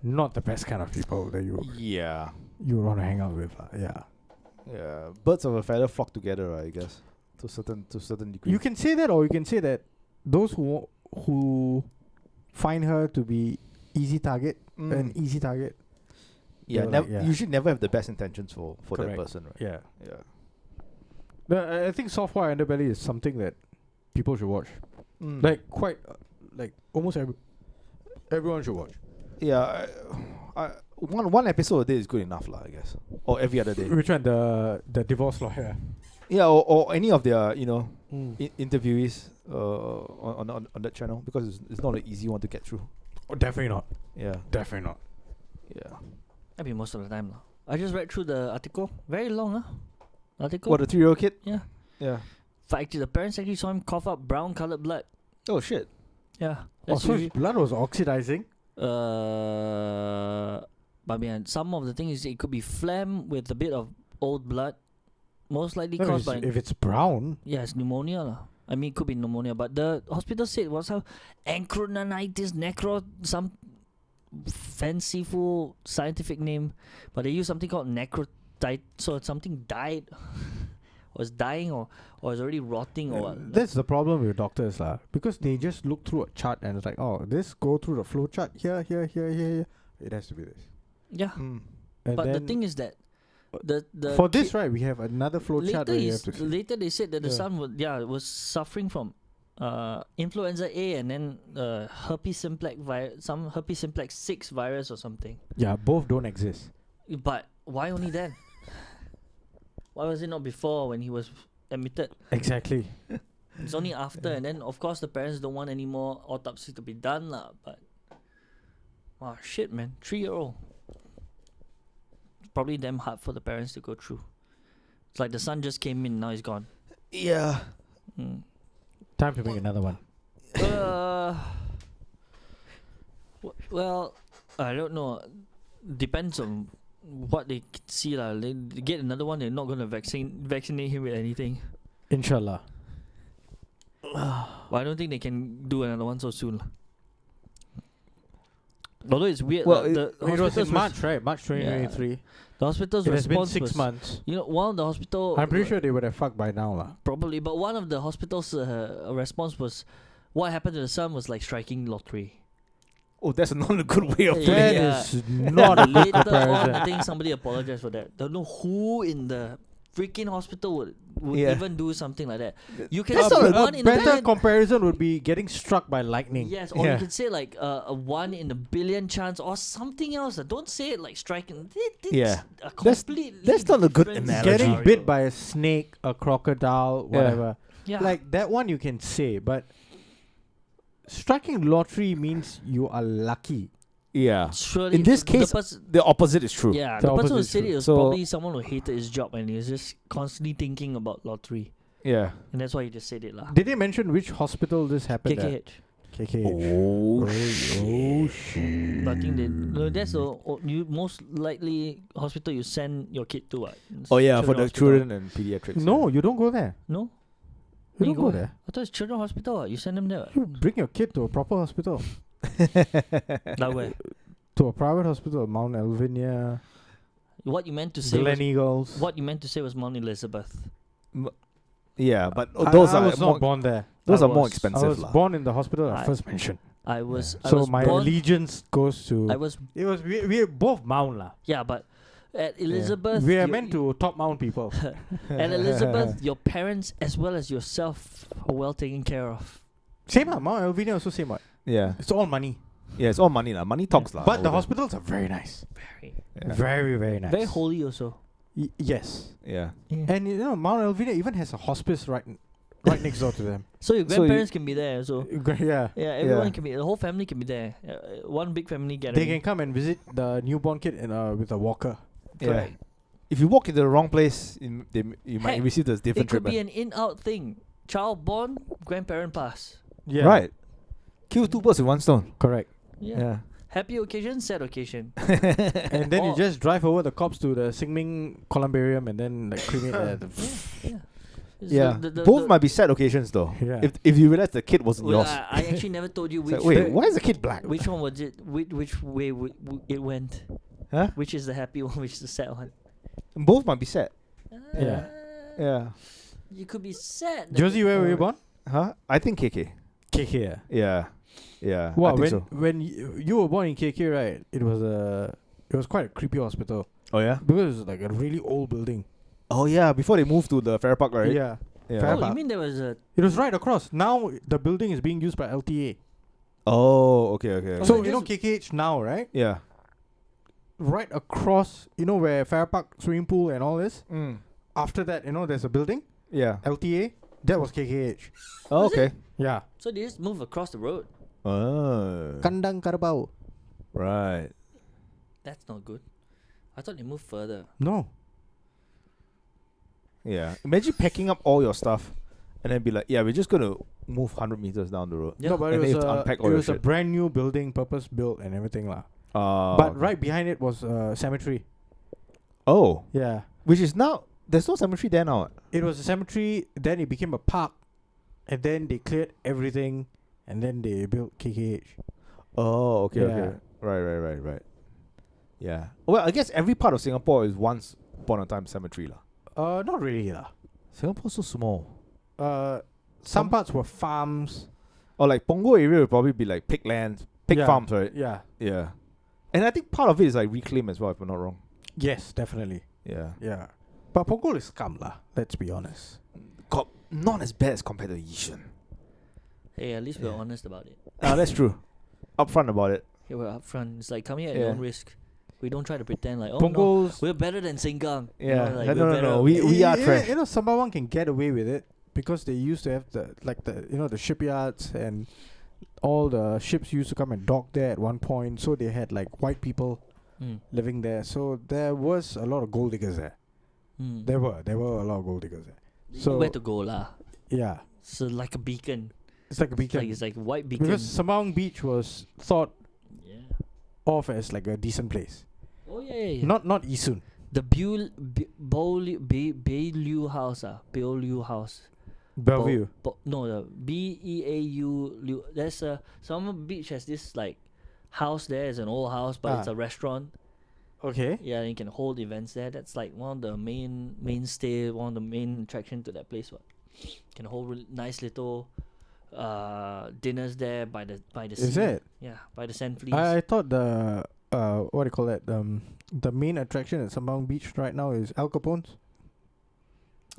C: not the best kind of people that you would want to hang out with. Yeah.
A: Yeah, birds of a feather flock together, I guess, to certain degree.
C: You can say that, or you can say that those who find her to be an easy target.
A: Yeah,
C: like, yeah.
A: You should never have the best intentions for that
C: Correct.
A: person, right?
C: Yeah.
A: Yeah.
C: I think Software Underbelly is something that people should watch. Like quite, like almost everyone should watch.
A: Yeah, one episode a day is good enough, I guess, or every other day.
C: Which one? The divorce lawyer.
A: Yeah, or any of their interviewees on that channel, because it's not an easy one to get through.
C: Oh, definitely not.
A: Yeah,
C: Definitely not.
A: yeah.
B: I mean, most of the time lah. I just read through the article. Very long, article.
A: What, the 3-year-old kid?
B: Yeah.
A: Yeah.
B: Fact, the parents actually saw him cough up brown-colored blood.
A: Oh shit.
B: Yeah.
C: Oh, so his blood was oxidizing.
B: But I mean, some of the things is it could be phlegm with a bit of old blood, most likely
C: No,
B: caused by
C: if it's brown.
B: it's pneumonia lah. I mean, it could be pneumonia, but the hospital said was how acronanitis some fanciful scientific name, but they use something called necrotite. So something died, was dying or is already rotting or what.
C: That's the problem with doctors lah, because they just look through a chart and it's like, oh, this go through the flow chart here. It has to be this.
B: Yeah.
C: And
B: But the
C: then
B: thing is that the
C: For this, right, we have another flow chart where you have to see.
B: later they said that the son was suffering from influenza A and then herpes simplex some herpes simplex 6 virus or something.
C: Yeah, both don't exist.
B: But why only then? Why was it not before when he was admitted?
C: Exactly.
B: It's only after, and then of course the parents don't want any more autopsy to be done lah. But wow, shit, man, 3-year-old. Probably damn hard for the parents to go through. It's like the son just came in, now he's gone.
A: Yeah.
C: Time to make another one.
B: Well, I don't know. Depends on what they see lah. They get another one, they're not gonna vaccinate him with anything.
C: Inshallah.
B: But I don't think they can do another one so soon lah. Although it's weird.
C: Well,
B: The
C: it was in
B: hospitals
C: March, right? March 2023.
B: The hospital's
C: It has been
B: response
C: 6
B: was,
C: months.
B: you know, one of the hospital.
C: I'm pretty sure they would have fucked by now, lah.
B: Probably, but one of the hospital's response was, what happened to the son was like striking lottery.
A: Oh, that's not a good way of putting
C: That
A: it.
C: is not a good
B: Later on,
C: comparison.
B: I think somebody apologized for that. Don't know who in the freaking hospital would
A: Yeah.
B: even do something like that. You can
A: That's
B: say
A: not a
B: one in a
C: better
B: billion.
C: comparison would be getting struck by lightning.
B: Yes, or
A: Yeah.
B: you can say like a 1 in a billion chance or something else. Don't say it like striking.
A: Yeah.
B: A
A: That's-
B: completely
A: that's not a good
B: different
A: analogy.
C: Getting
B: scenario.
C: bit by a snake, a crocodile, whatever.
B: Yeah.
C: Like that one you can say, but striking lottery means you are lucky.
A: Yeah.
B: Surely
A: In this
B: the
A: case,
B: person,
A: the opposite is true.
B: yeah,
C: The
B: the person who
C: opposite is
B: said
C: true.
B: it was
A: So-
B: probably someone who hated his job and he was just constantly thinking about lottery,
A: Yeah.
B: and that's why he just said it lah.
C: Did they mention which hospital this happened at?
B: KKH.
C: KKH.
A: Oh,
C: shit.
B: But I think no, that's the you most likely hospital you send your kid to what?
A: Oh yeah, for the
B: Hospital.
A: children and pediatrics.
C: No, you don't go there.
B: No,
C: You
B: You
C: don't go
B: go
C: there.
B: I thought it's children hospital. What? You send them there. What?
C: You bring your kid to a proper hospital.
B: Like where?
C: To a private hospital, Mount Alvinia,
B: What you meant to say?
C: Glen
B: Was,
C: Eagles.
B: what you meant to say was Mount Elizabeth.
A: Yeah, but
C: I
A: those
C: I
A: are
C: was
A: more,
C: not born there.
A: those
B: I
A: are more
B: was-
C: I
A: expensive
C: was
A: lah.
C: born in the hospital I
B: I-
C: first mentioned.
B: I was. I
C: So
B: was
C: my
B: born,
C: allegiance goes to.
B: I was.
C: It was we both Mount lah.
B: Yeah, but at Elizabeth,
C: We are
B: you-
C: meant to top Mount people.
B: At Elizabeth, your parents as well as yourself are well taken care of.
C: Same lah. Mount Alvinia also same what.
A: Yeah,
C: It's all money.
A: yeah, it's all money lah. Money talks lah.
C: But the
A: over
C: hospitals are very nice.
B: Very,
A: there.
C: Very, very nice.
B: very holy also.
C: Yes.
A: Yeah.
C: And you know, Mount Alvinia even has a hospice right next door to them.
B: So your
A: So you-
B: grandparents can be there. So
C: Yeah.
B: yeah, everyone
A: Yeah.
B: can be. The whole family can be there. One big family
C: They
B: gathering.
C: can come and visit the newborn kid in with a walker.
A: Yeah.
B: Correct.
A: If you walk into the wrong place, you might
B: Heck,
A: receive the different
B: It could be
A: treatment.
B: an in-out thing. Child born, grandparent pass.
C: Yeah.
A: Right. Kill two birds with one stone.
C: Correct.
B: Yeah. Happy occasion, sad occasion.
C: And then you
B: Or-
C: just drive over the cops to the Xingming Columbarium and then like cremate there.
B: Yeah. It's
A: Yeah.
B: the-
A: Both might be sad occasions though.
C: Yeah.
A: If you realize the kid wasn't
B: Well,
A: yours.
B: I actually never told you
A: It's
B: which
A: like, wait, why is the kid black?
B: which one was it? Which way it went?
A: Huh?
B: Which is the happy one? Which is the sad one?
A: Both might be sad.
C: Yeah.
A: Yeah.
B: You could be sad. that
C: Josie,
B: the-
C: where were you born?
A: Huh? I think KK.
C: KK.
A: Yeah. Yeah.
C: Wow,
A: I think
C: when
A: so.
C: when you were born in KK, right? It was quite a creepy hospital
A: Oh yeah.
C: because it was like a really old building.
A: Oh yeah. Before they moved to the Farrer Park, right?
C: Yeah.
A: Yeah.
C: Farrer
B: Oh,
C: Park.
B: you mean there was a?
C: It was right across. Now the building is being used by LTA.
A: Oh, okay, okay.
B: Oh,
C: So
B: so
C: you know
B: this-
C: KKH now, right?
A: yeah.
C: Right across, you know where Farrer Park swimming pool and all this.
A: Mm.
C: After that, you know, there's a building
A: Yeah.
C: LTA. That was KKH.
A: Oh,
B: Was it?
A: okay.
C: Yeah.
B: So they just move across the road.
A: Oh.
C: Kandang Karabau.
A: Right.
B: That's not good. I thought they moved further.
C: No.
A: Yeah. Imagine packing up all your stuff and then be like, yeah, we're just gonna move 100 meters down the road.
B: Yeah.
C: No, but
A: And
C: it
A: then
C: was
A: you have to
C: a,
A: unpack all
C: it
A: your
C: was a
A: shit.
C: brand new building, purpose built and everything lah.
A: But
C: But right behind it was a cemetery.
A: Oh,
C: Yeah.
A: which is now there's no cemetery there now.
C: It was a cemetery, then it became a park, and then they cleared everything, and then they built KKH.
A: Oh, okay,
C: Yeah.
A: okay. Right. Yeah. Well, I guess every part of Singapore is once upon a time cemetery lah.
C: Not really lah.
A: Singapore's so small.
C: Some parts were farms.
A: Or like Punggol area would probably be like pig lands, pig
C: Yeah.
A: farms, right?
C: Yeah.
A: Yeah. And I think part of it is like reclaim as well, if I'm not wrong.
C: Yes, definitely. Yeah. But Punggol is scum lah. Let's be honest.
A: Not as bad as compared to Yishun.
B: Hey, at least we're honest about it.
A: That's true. Upfront about it.
B: Yeah, we're upfront. It's like, come here at your own risk. We don't try to pretend like,
C: Punggol's
B: we're better than Sengkang.
A: Yeah.
B: You know, like
A: No. We are trash.
C: You know, Sembawang can get away with it because they used to have the shipyards, and all the ships used to come and dock there at one point. So they had like white people living there. So there was a lot of gold diggers there. There were a lot of gold diggers there. So
B: where to go lah?
C: Yeah.
B: So like a beacon.
C: It's like a beacon.
B: It's like a white beacon.
C: Because Sembawang Beach was thought of as like a decent place.
B: Oh yeah.
C: Not Yishun.
B: The Beaulieu House Beaulieu House.
C: Bellevue.
B: No, the Beau. There's Sembawang Beach has this like house there. It's an old house, but it's a restaurant.
C: Okay.
B: Yeah, and you can hold events there. That's like one of the mainstay, one of the main attraction to that place. What can hold really nice little dinners there by the sea.
C: Is it?
B: Yeah, by the Sand Fleas.
C: I thought the what do you call that? The main attraction at Sembawang Beach right now is Al Capone's.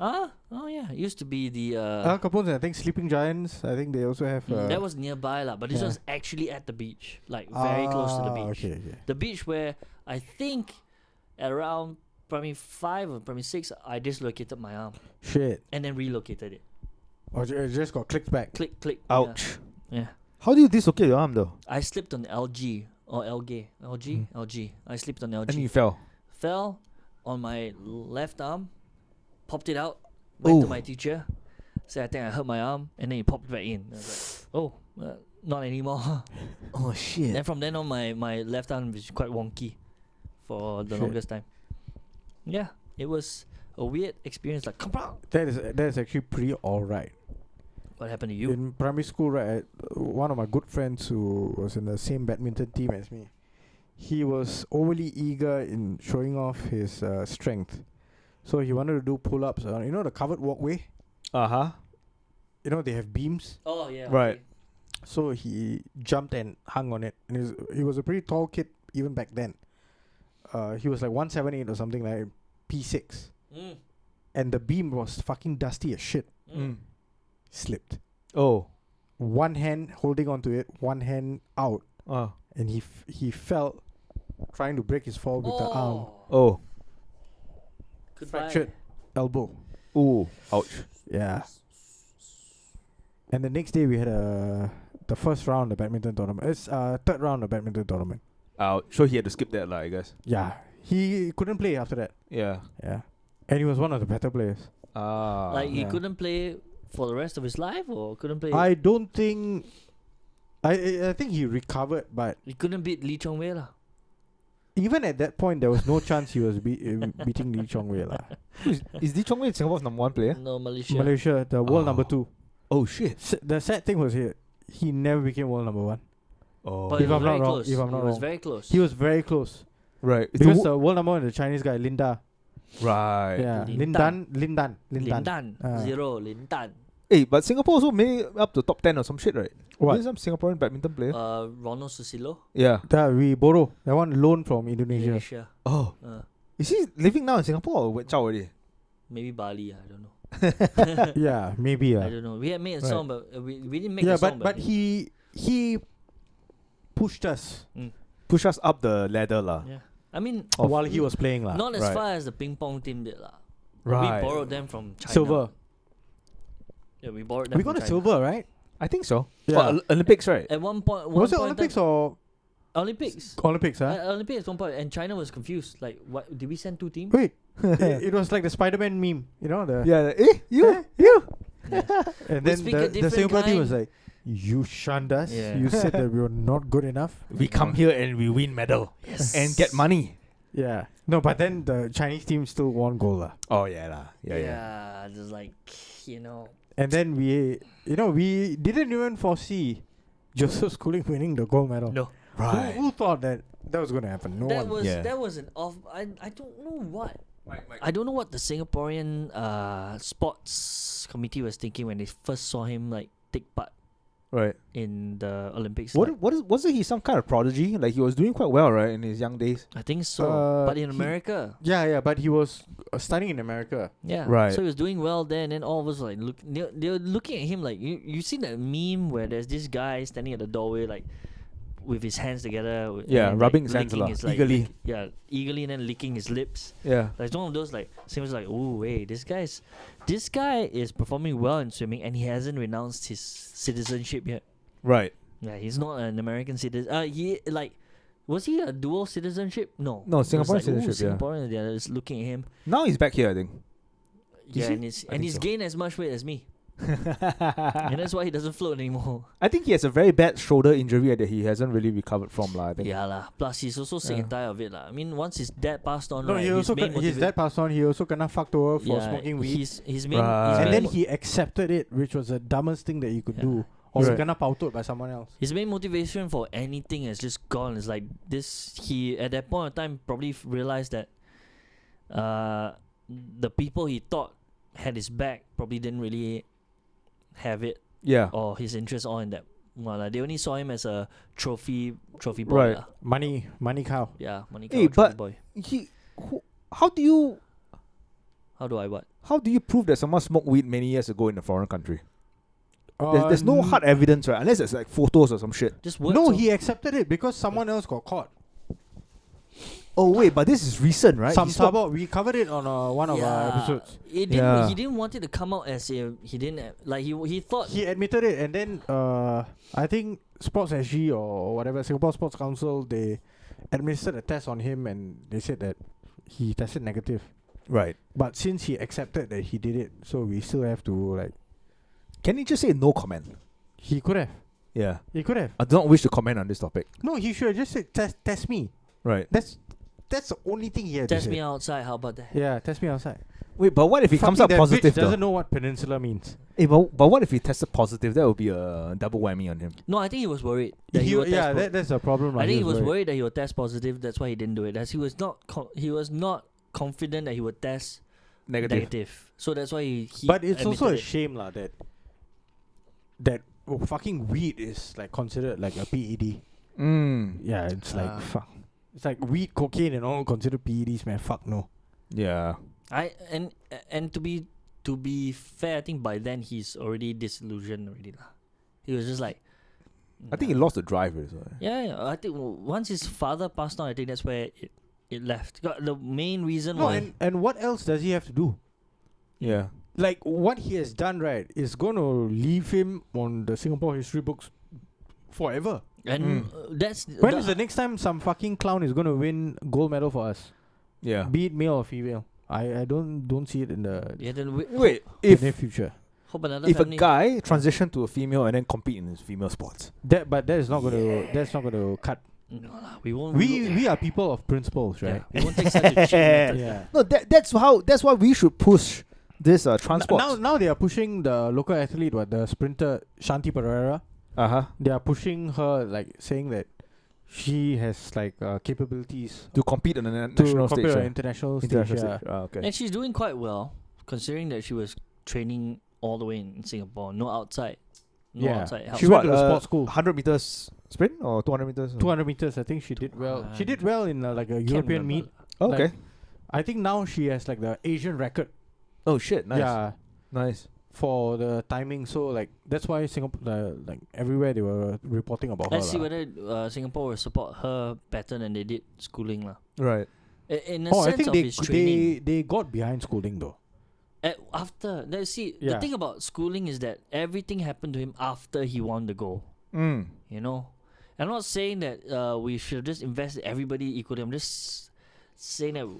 B: Oh yeah, it used to be the
C: Al Capone's and I think Sleeping Giants. I think they also have.
B: that was nearby lah, but this was actually at the beach, like very close to the beach.
C: Okay.
B: The beach where I think at around primary 5 or primary 6, I dislocated my arm.
C: Shit.
B: And then relocated it.
C: Or it just got clicked back.
B: Click.
A: Ouch.
B: Yeah.
A: How do you dislocate your arm though?
B: I slipped on LG or LG. LG. I slipped on LG.
A: And you fell.
B: Fell on my left arm, popped it out, went to my teacher, said I think I hurt my arm, and then he popped it back in. I was like, not anymore.
A: Oh shit.
B: Then from then on, my left arm was quite wonky for the longest time. Yeah, it was a weird experience. Like, come on.
C: That is actually pretty alright.
B: What happened to you?
C: In primary school, right? One of my good friends who was in the same badminton team as me, he was overly eager in showing off his strength. So he wanted to do pull-ups on, the covered walkway. They have beams.
B: Oh yeah.
A: Right.
B: Okay.
C: So he jumped and hung on it. And he was a pretty tall kid even back then. He was like 178 or something, like P6. And the beam was fucking dusty as shit. Slipped.
A: Oh.
C: One hand holding onto it, one hand out. And he fell trying to break his fall with the arm.
A: Oh.
B: Goodbye.
C: Fractured elbow.
A: Ooh. Ouch.
C: Yeah. And the next day we had the first round of the badminton tournament. It's third round of the badminton tournament.
A: Ouch. So he had to skip that I guess.
C: Yeah. He couldn't play after that.
A: Yeah.
C: Yeah. And he was one of the better players.
B: Like he couldn't play for the rest of his life, or couldn't play?
C: I don't think. I think he recovered, but
B: he couldn't beat Lee Chong Wei lah.
C: even at that point, there was no chance he was beating Lee Chong Wei lah.
A: Is Lee Chong Wei Singapore's number 1 player?
B: No, Malaysia.
C: Malaysia, the world number 2.
A: Oh shit!
C: The sad thing was he never became world number 1.
A: Oh,
B: But
C: If I'm not wrong,
B: he was very close.
C: He was very close.
A: right.
C: Because the world number 1 is the Chinese guy, Linda.
A: Right.
C: Yeah,
B: Lin
C: Lin Dan.
B: Zero Lin Dan.
A: Hey, but Singapore also made it up to top 10 or some shit, right?
C: What?
A: There's some Singaporean badminton player.
B: Ronald Susilo.
A: Yeah.
C: That we borrow. That one loan from Indonesia.
A: Oh. Is he living now in Singapore or went out already?
B: Maybe Bali. I don't know.
C: Yeah, maybe.
B: I don't know. We had made a song, but we didn't make
C: yeah,
B: a song.
C: but he pushed us
A: Push us up the ladder lah.
B: Yeah. I mean,
C: while he was playing lah.
B: not as
A: Right.
B: far as the ping pong team did lah.
A: Right.
B: We borrowed them from China.
C: Silver.
B: Yeah, we borrowed them
C: We
B: from
C: got a
B: China.
C: silver, right?
A: I think so.
C: Yeah.
A: Oh, Olympics, right?
B: At one point,
C: Was it Olympics or
B: Olympics?
C: Olympics? Huh?
B: Olympics at one point, and China was confused. Like, what did we send 2 teams?
C: Wait, it was like the Spider-Man meme, the
A: Yeah.
C: you. And
B: We
C: then
B: speak a
C: the
B: different
C: Singapore team
B: kind.
C: was like, you shunned us.
B: Yeah.
C: You said that we were not good enough.
A: We come here and we win medal.
B: Yes.
A: And get money.
C: Yeah. No, but then the Chinese team still won gold lah.
A: Oh yeah lah. Yeah.
B: Yeah, just like,
C: And then we didn't even foresee Joseph Schooling winning the gold medal.
B: No.
A: Right.
C: Who thought that was going to happen? No
B: that
C: one.
B: was
A: Yeah.
B: that was an off. I don't know what. I don't know what the Singaporean sports committee was thinking when they first saw him like take part.
A: Right.
B: in the Olympics.
A: Wasn't he some kind of prodigy? Like he was doing quite well, right, in his young days.
B: I think so. But in America.
C: Yeah, but he was studying in America.
B: Yeah.
A: Right.
B: So he was doing well there, and then all of us like they were looking at him like you seen that meme where there's this guy standing at the doorway like with his hands together.
A: Yeah,
B: and,
A: rubbing
B: like,
A: his hands
B: licking his, like,
A: eagerly.
B: Eagerly, and then licking his lips.
A: Yeah.
B: Like it's one of those like seems like, oh wait, this guy is performing well in swimming and he hasn't renounced his citizenship yet.
A: Right.
B: Yeah, he's not an American citizen. Was he a dual citizenship? No.
A: No,
B: It was
A: Singaporean
B: like,
A: citizenship, yeah.
B: Singaporean, they're just looking at him.
A: Now he's back here, I think.
B: Yeah, and he's
A: so.
B: gained as much weight as me. And that's why he doesn't float anymore.
A: I think he has a very bad shoulder injury that he hasn't really recovered from, lah. I think.
B: Yeah lah. Plus he's also sick and tired of it lah. I mean, once his dad passed on,
C: No,
B: right,
C: his dad passed on. He also kena fucked over for smoking weed.
B: His main,
A: Right.
C: And then he accepted it, which was the dumbest thing that you could do. Or he kena pautot by someone else.
B: his main motivation for anything has just gone. It's like this. He at that point of time probably realized that the people he thought had his back probably didn't really have it.
A: Yeah.
B: Or his interest all in that. Well, they only saw him as a trophy boy.
A: Right.
B: lah.
C: Money cow.
B: Yeah, money cow,
A: Hey,
B: trophy
A: but
B: boy.
A: how do you
B: How do I what?
A: How do you prove that someone smoked weed many years ago in a foreign country? There's no hard evidence, right? Unless it's like photos or some shit.
B: Just words.
C: No, he accepted it because someone else got caught.
A: Oh wait, but this is recent, right?
C: Some
A: He smoked-
C: sabot. We covered it on one of our episodes.
B: He didn't want it to come out as if he didn't like he thought
C: He admitted it, and then I think Sports SG or whatever, Singapore Sports Council, they administered a test on him, and they said that he tested negative.
A: Right.
C: But since he accepted that he did it, so we still have to like.
A: Can he just say no comment?
C: He could have.
A: Yeah.
C: He could have.
A: I do not wish to comment on this topic.
C: No, he should have just said test me.
A: Right.
C: That's the only thing he had
B: test
C: to
B: me
C: say.
B: outside. How about that?
C: Yeah, test me outside.
A: Wait, but what if he comes up
C: Fucking that
A: positive
C: bitch
A: though?
C: doesn't know what peninsula means.
A: Hey, but what if he tested positive? That would be a double whammy on him.
B: No, I think he was worried that he would test
C: That's the problem.
B: I think he was worried that he would test positive. That's why he didn't do it. As he was not confident that he would test negative. So that's why he
C: But it's also a
B: admitted it.
C: shame lah that fucking weed is like considered like a PED. Yeah, it's like fuck. It's like weed, cocaine, and all considered PEDs, man. Fuck no.
A: Yeah.
B: And to be fair, I think by then he's already disillusioned already lah. He was just like.
A: I think he lost the drive. So.
B: Yeah. I think once his father passed on, I think that's where it left. The main reason
C: No,
B: why.
C: and what else does he have to do?
A: Yeah.
C: Like what he has done, right, is going to leave him on the Singapore history books forever.
B: And that's
C: When is the next time some fucking clown is going to win gold medal for us?
A: Yeah.
C: Be it male or female. I don't see it in the
B: then
A: Wait,
C: near future.
B: hope another
A: if a
B: family.
A: guy transition to a female and then compete in his female sports.
C: But that is not going to that's not going to cut.
B: No lah, we won't.
C: We are people of principles, right?
B: Yeah, we won't take such a cheap method.
C: Yeah.
A: No, that's why we should push this transport.
C: Now they are pushing the local athlete, the sprinter Shanti Pereira. They are pushing her, like saying that she has like capabilities
A: to compete on the national
C: to
A: stage.
C: compete on international stage. Yeah.
A: Okay.
B: And she's doing quite well, considering that she was training all the way in Singapore, no outside. No outside help.
C: She went to the sports school.
A: 100 meters sprint or 200 meters?
C: 200 meters, I think she did well. She did well in like a European meet.
A: Oh, okay.
C: Like, I think now she has like the Asian record.
A: Oh shit! Nice.
C: Yeah.
A: Nice.
C: For the timing, so like that's why Singapore, like everywhere they were reporting about
B: Let's see
C: her.
B: whether Singapore will support her better than they did schooling lah.
A: Right.
B: In a
C: I
B: sense
C: think
B: of his training.
C: they got behind schooling though.
B: After let's see, the thing about schooling is that everything happened to him after he won the gold. You know, I'm not saying that we should just invest everybody equally. I'm just saying that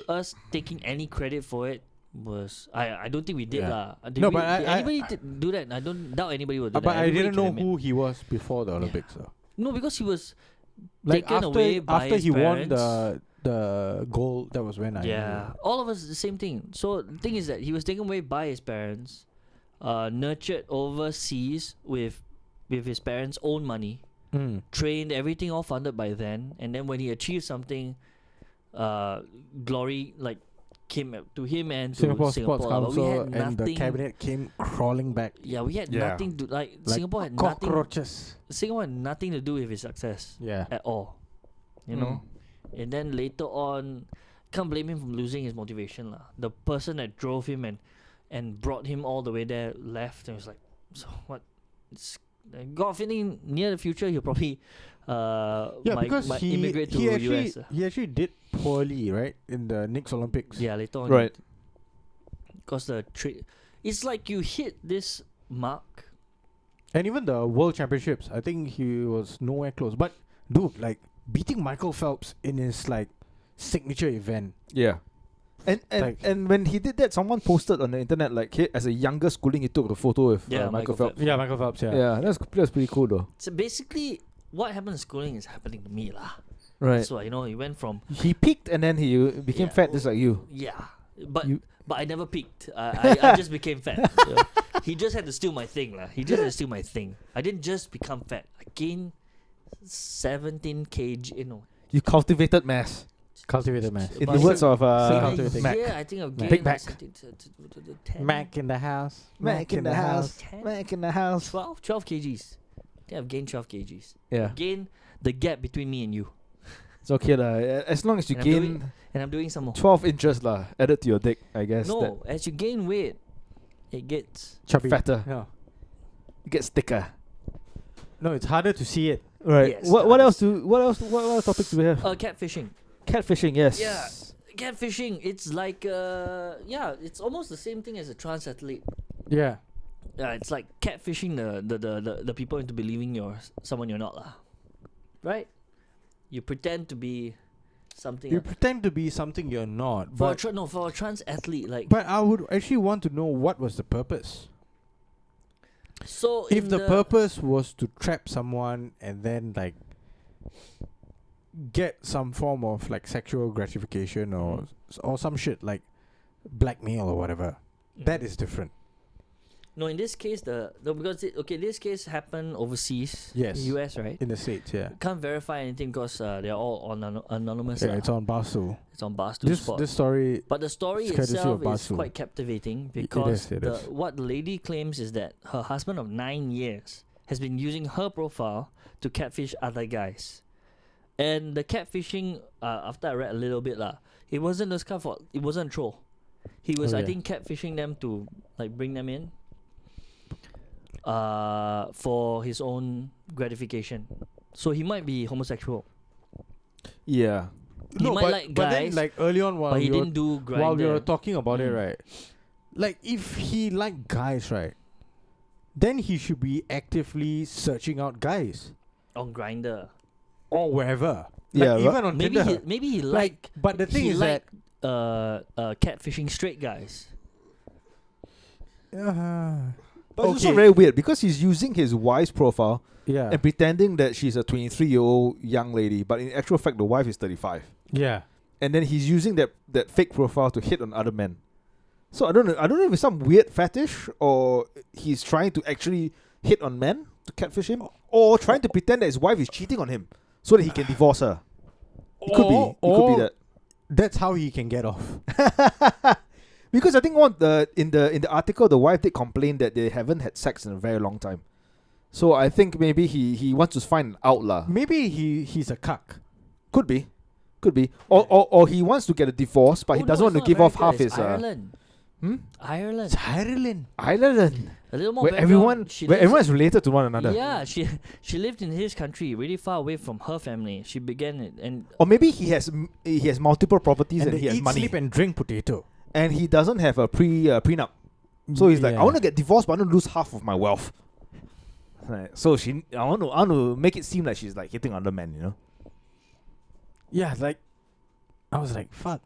B: us taking any credit for it was I don't think we did lah. Did anybody do that? I don't doubt anybody would do that.
C: But I
B: Everybody
C: didn't know
B: can admit.
C: who he was before the Olympics. So.
B: No, because he was
C: Like
B: taken away by
C: after
B: his
C: he won
B: parents.
C: the gold, that was when I knew.
B: All of us the same thing. So the thing is that he was taken away by his parents, nurtured overseas with his parents' own money, trained, everything all funded by then, and then when he achieved something, glory like came to him and to
C: Singapore
B: Singapore.
C: Sports
B: But we
C: Council
B: had
C: and
B: nothing.
C: the cabinet came crawling back.
B: Yeah, we had
A: Yeah.
B: nothing to like.
C: Like
B: Singapore had nothing.
C: cockroaches.
B: Singapore had nothing to do with his success
C: Yeah.
B: at all. You know. And then later on, can't blame him for losing his motivation lah. The person that drove him and brought him all the way there left, and was like, so what? It's God feeling near the future he'll probably
C: because
B: might
C: he
B: immigrate to US.
C: he actually did poorly, right, in the next Olympics.
B: Yeah, later on.
A: Right.
B: Because it's like you hit this mark.
C: And even the World Championships, I think he was nowhere close. But dude, like beating Michael Phelps in his like signature event.
A: Yeah. And
C: Like-
A: and when he did that, someone posted on the internet like as a younger schooling, he took a photo with Michael Phelps.
C: Yeah, Michael Phelps. Yeah.
A: Yeah, that's pretty cool though.
B: So basically, what happened in schooling is happening to me lah.
A: Right.
B: So he went from
A: He peaked and then he became
B: Yeah.
A: fat just like you.
B: but
A: You-
B: I never peaked. I just became fat. So he just had to steal my thing lah. He just had to steal my thing. I didn't just become fat. I gained 17 kg.
A: You cultivated mass.
C: Cultivated man.
A: In
B: But
A: the words of
C: cultivated.
A: Mac.
B: Yeah, I think I've gained
A: Big Mac.
B: 10,
C: Mac in the house.
A: Mac in the house.
B: 10,
A: Mac in the house.
B: 12 kgs. I think I've gained 12 kgs.
A: Yeah,
B: Gain the gap between me and you.
A: it's okay lah. As long as you
B: And I'm
A: gain
B: And I'm doing some more.
A: 12 inches lah, added to your dick, I guess.
B: No, as you gain weight, it gets
C: Chubby.
A: Fatter.
C: Yeah.
A: It gets thicker.
C: No, it's harder to see it.
A: Right.
B: Yes,
A: What else topics do we have?
B: catfishing.
A: Catfishing, yes.
B: Yeah. Catfishing, it's like it's almost the same thing as a trans athlete.
C: Yeah.
B: Yeah, it's like catfishing the people into believing you're someone you're not lah. Right? You pretend to be something.
C: You pretend to be something you're not.
B: for
C: But
B: for a trans athlete, like
C: but I would actually want to know what was the purpose.
B: so.
C: If
B: in
C: the purpose was to trap someone and then like get some form of like sexual gratification or some shit like blackmail or whatever, that is different.
B: No, in this case, this case happened overseas.
C: Yes.
B: US, right?
C: In the States, yeah.
B: Can't verify anything because they're all anonymous.
C: Yeah, it's on Barstool.
B: It's on Barstool
C: This
B: Sport.
C: story,
B: But the story
C: it's courtesy
B: itself
C: of
B: is
C: Barstool.
B: quite captivating
C: It
B: because
C: is.
B: what the lady claims is that her husband of 9 years has been using her profile to catfish other guys. And the catfishing, after I read a little bit, it wasn't this kind of, it wasn't a troll. He was, I think, catfishing them to like bring them in for his own gratification. So he might be homosexual.
A: Yeah.
B: He might like
C: but then
B: guys,
C: like early on
B: but he didn't do grinder.
C: while we were talking about it,
B: Mm.
C: right? Like if he liked guys, right, then he should be actively searching out guys
B: on grinder.
C: or wherever.
A: Yeah,
C: Like, even on Tinder.
B: Maybe he
C: like, but the thing is that
B: catfishing straight guys.
A: But it's also very weird because he's using his wife's profile
C: yeah,
A: and pretending that she's a 23-year-old young lady, but in actual fact, the wife is 35.
C: yeah.
A: And then he's using that fake profile to hit on other men. So I don't know if it's some weird fetish or he's trying to actually hit on men to catfish him, or trying to pretend that his wife is cheating on him so that he can divorce her. It could be. It could be that.
C: That's how he can get off.
A: Because I think in the article, the wife did complain that they haven't had sex in a very long time. So I think maybe he wants to find an outlet.
C: Maybe he's a cuck.
A: Could be. Or he wants to get a divorce, but he doesn't want to give off half his.
B: Ireland. Ireland.
C: It's Ireland.
A: Ireland.
B: A little more
A: Where
B: background.
A: everyone is related to one another.
B: Yeah, she lived in his country, really far away from her family. She began it, and
A: Or maybe he has multiple properties and
C: they
A: he has
C: eat,
A: money,
C: sleep, and drink potato.
A: and he doesn't have a prenup. So he's like, I want to get divorced, but I want to lose half of my wealth. Right. So I want to make it seem like she's like hitting on the men, you know.
C: Yeah, like I was like, fuck.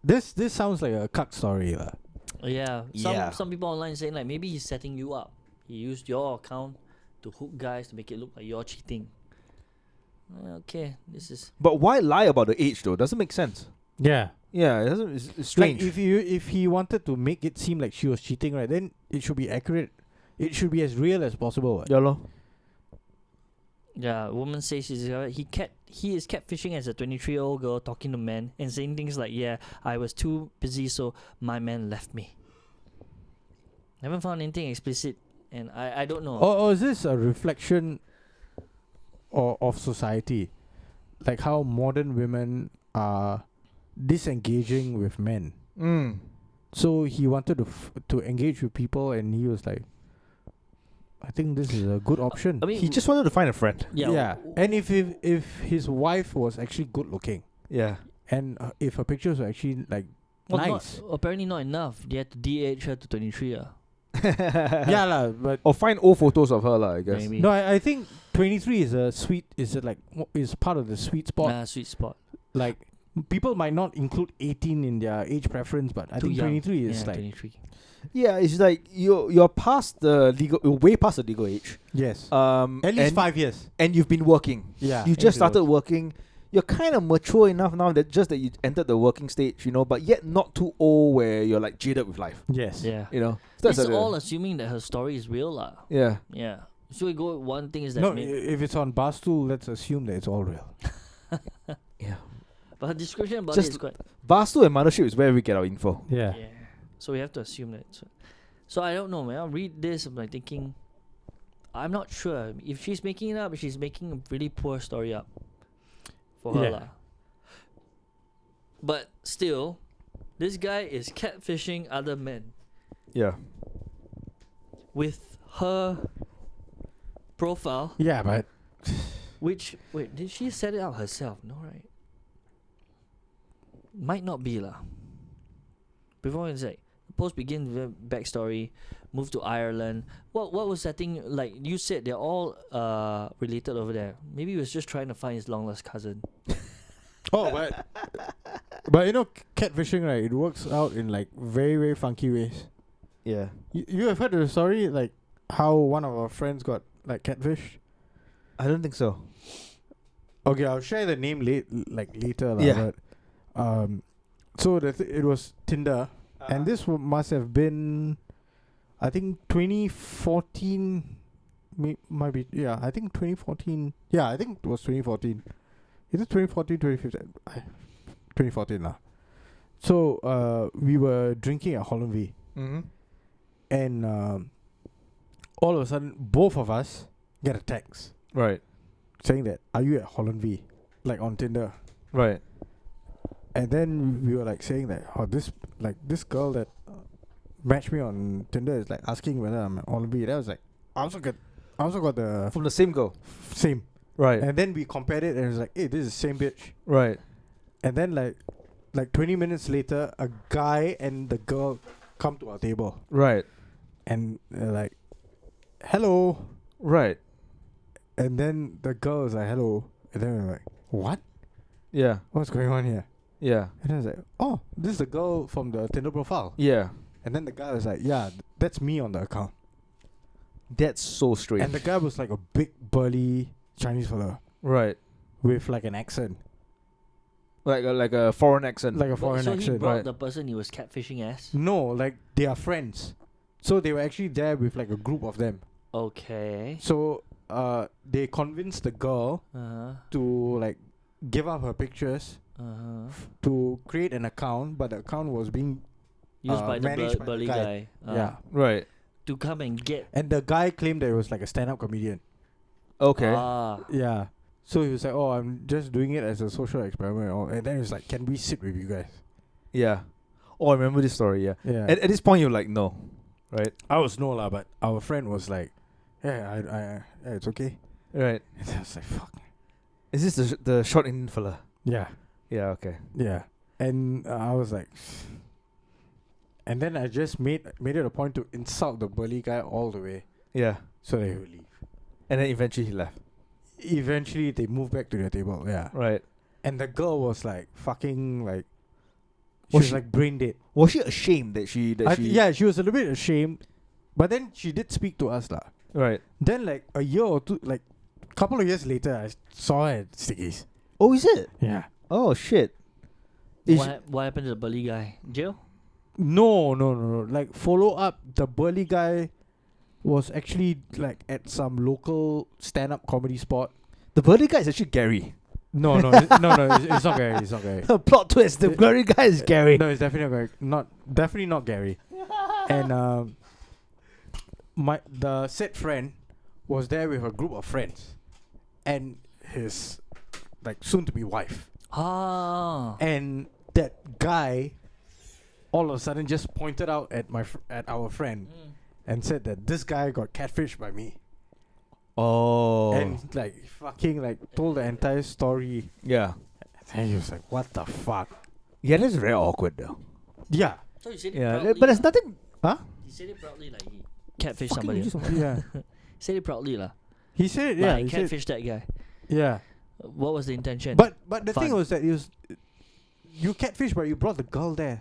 C: This sounds like a cuck story, lah.
B: yeah,
A: Yeah.
B: some people online saying like maybe he's setting you up. He used your account to hook guys to make it look like you're cheating. Okay, this is.
A: But why lie about the age though? Doesn't make sense.
C: Yeah.
A: Yeah, it's strange.
C: Like if he wanted to make it seem like she was cheating, right, then it should be accurate. It should be as real as possible. Right?
A: Yeah, lor.
B: Yeah, a woman says he is catfishing as a 23-year-old girl talking to men and saying things like, "Yeah, I was too busy, so my man left me." Haven't found anything explicit, and I don't know.
C: Or is this a reflection of society? Like how modern women are disengaging with men. So he wanted to engage with people, and he was like, I think this is a good option.
B: I mean,
A: He just wanted to find a friend.
C: Yeah. And if his wife was actually good looking,
A: Yeah.
C: and if her pictures were actually like nice.
B: Apparently not enough. They had to de-age her to 23.
C: Yeah, lah, but
A: Or find old photos of her, I guess.
B: Maybe.
C: no, I think 23 is is part of the sweet spot.
B: Sweet spot.
C: Like people might not include 18 in their age preference, but I
B: Too
C: think
B: young.
C: 23 is like
B: 23.
A: Yeah, it's like you're past the way past the legal age.
C: yes,
A: At
C: at least 5 years.
A: and you've been working.
C: Yeah,
A: You just started working. You're kind of mature enough now that you entered the working stage, but yet not too old where you're like jaded with life.
C: Yes.
B: Yeah.
A: So
B: It's
A: like
B: all assuming that her story is real, lah.
A: yeah.
B: Yeah. So we go. One thing is that.
C: No, if it's on Barstool, let's assume that it's all real.
A: Yeah.
B: But her description about
A: Just
B: it is quite.
A: Barstool and Mothership is where we get our info.
C: Yeah.
B: Yeah. So we have to assume that. So I don't know, man. I'll read this. I'm like thinking. I'm not sure if she's making it up. She's making a really poor story up. For her,
C: Yeah.
B: lah. But still, this guy is catfishing other men
A: Yeah.
B: with her profile.
C: Yeah, but
B: Which did she set it up herself? No, right? Might not be lah. Before it's like the post begins with backstory, move to Ireland. What was that thing like? You said they're all related over there. Maybe he was just trying to find his long lost cousin.
C: but catfishing, right? It works out in like very, very funky ways.
A: Yeah.
C: You have heard the story like how one of our friends got like catfished?
A: I don't think so.
C: Okay, I'll share the name later.
A: Yeah.
C: But, so it was Tinder, and this must have been, I think 2014. Might be, yeah. I think 2014. Yeah, I think it was 2014. Is it 2014, 2015? 2014 lah. So we were drinking at Holland V, and all of a sudden both of us get a text
A: Right.
C: saying that, are you at Holland V, like on Tinder?
A: Right.
C: And then we were like saying that, this girl that matched me on Tinder is like asking whether I'm at Holland V. That was like, I also got the
A: From the same girl.
C: same.
A: Right.
C: And then we compared it, and it was like, hey, this is the same bitch.
A: Right.
C: And then like 20 minutes later, a guy and the girl come to our table,
A: Right.
C: and they're like, hello.
A: Right.
C: And then the girl was like, hello. And then we're like, what?
A: Yeah.
C: What's going on here?
A: Yeah.
C: And I was like, oh, this is the girl from the Tinder profile.
A: Yeah.
C: And then the guy was like, yeah, that's me on the account.
A: That's so strange.
C: And the guy was like a big, burly Chinese fella
A: right.
C: with like an accent.
A: Like a foreign accent.
C: Like a foreign
B: so
C: accent.
B: he brought
A: right.
B: the person he was catfishing as.
C: No, like they are friends. So they were actually there with like a group of them.
B: Okay.
C: So they convinced the girl to like give up her pictures to create an account, but the account was being
B: used by the
C: managed by the
B: burly
C: guy.
B: guy.
C: Yeah.
A: Right.
B: To come and get.
C: And the guy claimed that it was like a stand-up comedian.
A: Okay.
C: Yeah. So he was like, oh, I'm just doing it as a social experiment. And then he was like, can we sit with you guys?
A: Yeah. Oh, I remember this story, yeah.
C: Yeah.
A: At this point, you're like, no. Right?
C: I was no lah, but our friend was like, yeah, it's okay.
A: Right.
C: And I was like, fuck.
A: Is this the short Indian fella?
C: Yeah.
A: Yeah, okay.
C: Yeah. And I was like... And then I just made it a point to insult the burly guy all the way
A: Yeah.
C: so that he would leave.
A: And then eventually he left.
C: Eventually, they moved back to their table, yeah.
A: Right.
C: And the girl was like fucking like... She
A: Was
C: was
A: she-
C: like brain dead.
A: Was she ashamed that she...
C: Yeah, she was a little bit ashamed. But then she did speak to us lah.
A: Right.
C: Then like a year or two, like couple of years later, I saw her at Stickies.
A: Oh, is it?
C: Yeah.
A: Oh, shit. Is
B: What happened to the burly guy? Jail?
C: No. Like follow up, the burly guy was actually like at some local stand-up comedy spot.
A: the birthday guy is actually Gary.
C: No, it's not Gary. It's not Gary.
A: Plot twist: the blurry guy is Gary.
C: No, it's definitely definitely not Gary. And the said friend was there with a group of friends, and his like soon to be wife. And that guy, all of a sudden, just pointed out at at our friend, and said that this guy got catfished by me.
A: Oh.
C: And like fucking like told the entire story.
A: Yeah.
C: And he was like, "What the fuck?"
A: Yeah, that's very awkward though.
C: Yeah.
B: So you said it
A: Yeah,
B: proudly.
A: but there's nothing. Huh?
B: He said it proudly like he catfished
A: Fucking
B: somebody.
C: Yeah.
B: Said it proudly lah.
C: He said, yeah.
B: Like,
C: He said,
B: catfished that guy.
C: yeah.
B: What was the intention?
C: But the
B: Fun.
C: thing was that you catfish, but you brought the girl there.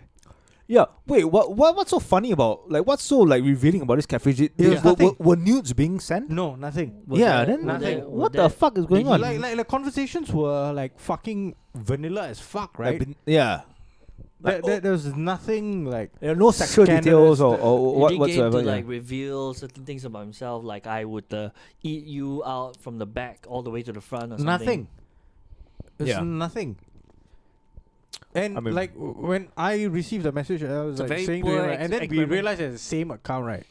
A: Yeah. Wait. What's so funny about what's so revealing about this catfish? Were nudes being sent?
C: No, nothing.
A: What the fuck is going on?
C: Like conversations were like fucking vanilla as fuck, right?
A: Yeah.
C: There was nothing like
A: no sexual details or
B: he did
A: whatsoever.
B: Get to reveal certain things about himself, like I would eat you out from the back all the way to the front or something.
C: nothing. There's nothing. And
A: I mean,
C: when I received the message, I was
B: It's a
C: like
B: very
C: saying to
B: poor
C: him, and then we
B: experiment.
C: realized it's the same account, right?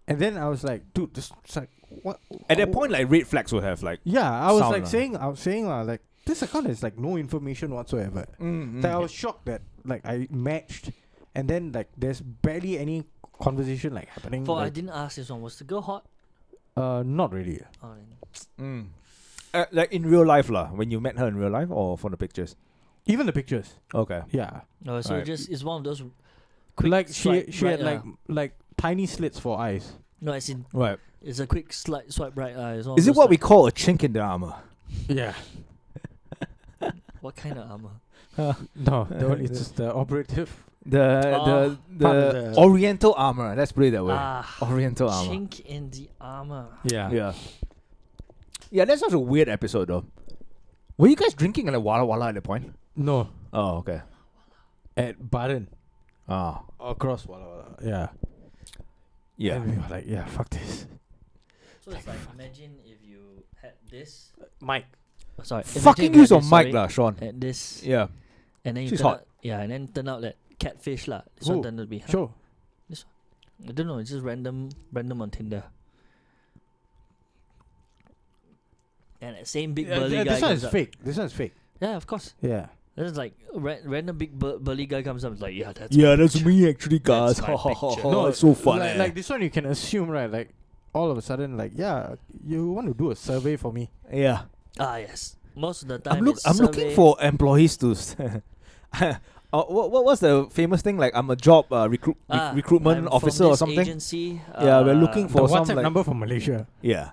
C: And then I was like, dude, this is like what?
A: at that point, red flags will have
C: Yeah, I was
A: sound
C: saying like this account has like no information whatsoever. Like, I was shocked that like I matched, and then like there's barely any conversation like happening.
B: I didn't ask this one. Was the girl hot?
C: Not really.
B: Oh, then.
A: like in real life when you met her in real life or from the pictures.
C: Even the pictures.
A: Okay.
C: Yeah.
B: No, so
A: Alright.
B: it's one of those quick
C: Like
B: swipe
C: she had
B: right,
C: like tiny slits for eyes.
B: no, as in
A: Right.
B: it's a quick swipe right.
A: Is it what we call a chink in the armor?
C: Yeah.
B: What kind of armor?
C: No, it's just the operative.
A: The
C: part of the-
A: Oriental armor. Let's put it that way. Oriental armor.
B: Chink in the armor.
C: Yeah.
A: Yeah. Yeah, that's such a weird episode though. Were you guys drinking like Walla Walla at the point?
C: No.
A: Oh, okay.
C: At Baden.
A: Ah.
C: Across Walla Walla. Yeah.
A: Yeah.
C: And we were like, yeah, fuck this.
B: So it's like imagine if you had this.
C: Mike.
B: Sorry.
A: Fucking use your mic lah, Sean.
B: At this.
A: Yeah.
B: And then you
A: She's
B: turn
A: hot.
B: out, yeah, and then turn out that catfish lah. This
C: Who?
B: one turned out to be.
C: Sure.
B: I don't know. It's just random on Tinder. And that same big burly guy.
C: This one
B: comes
C: is
B: up.
C: fake. This one is fake.
B: Yeah, of course.
C: Yeah.
B: This is like random big burly guy comes up. It's like, yeah, that's
A: That's
B: picture.
A: me actually, guys.
B: That's my picture.
A: No, it's so fun.
C: Like this one, you can assume, right? Like all of a sudden, like, yeah, you want to do a survey for me?
A: Yeah.
B: Yes. Most of the time,
A: I'm looking for employees to. What's the famous thing? Like I'm a job recruitment officer or something.
B: Agency,
A: Yeah, we're looking
C: The
A: for some
C: WhatsApp number from Malaysia.
A: Yeah.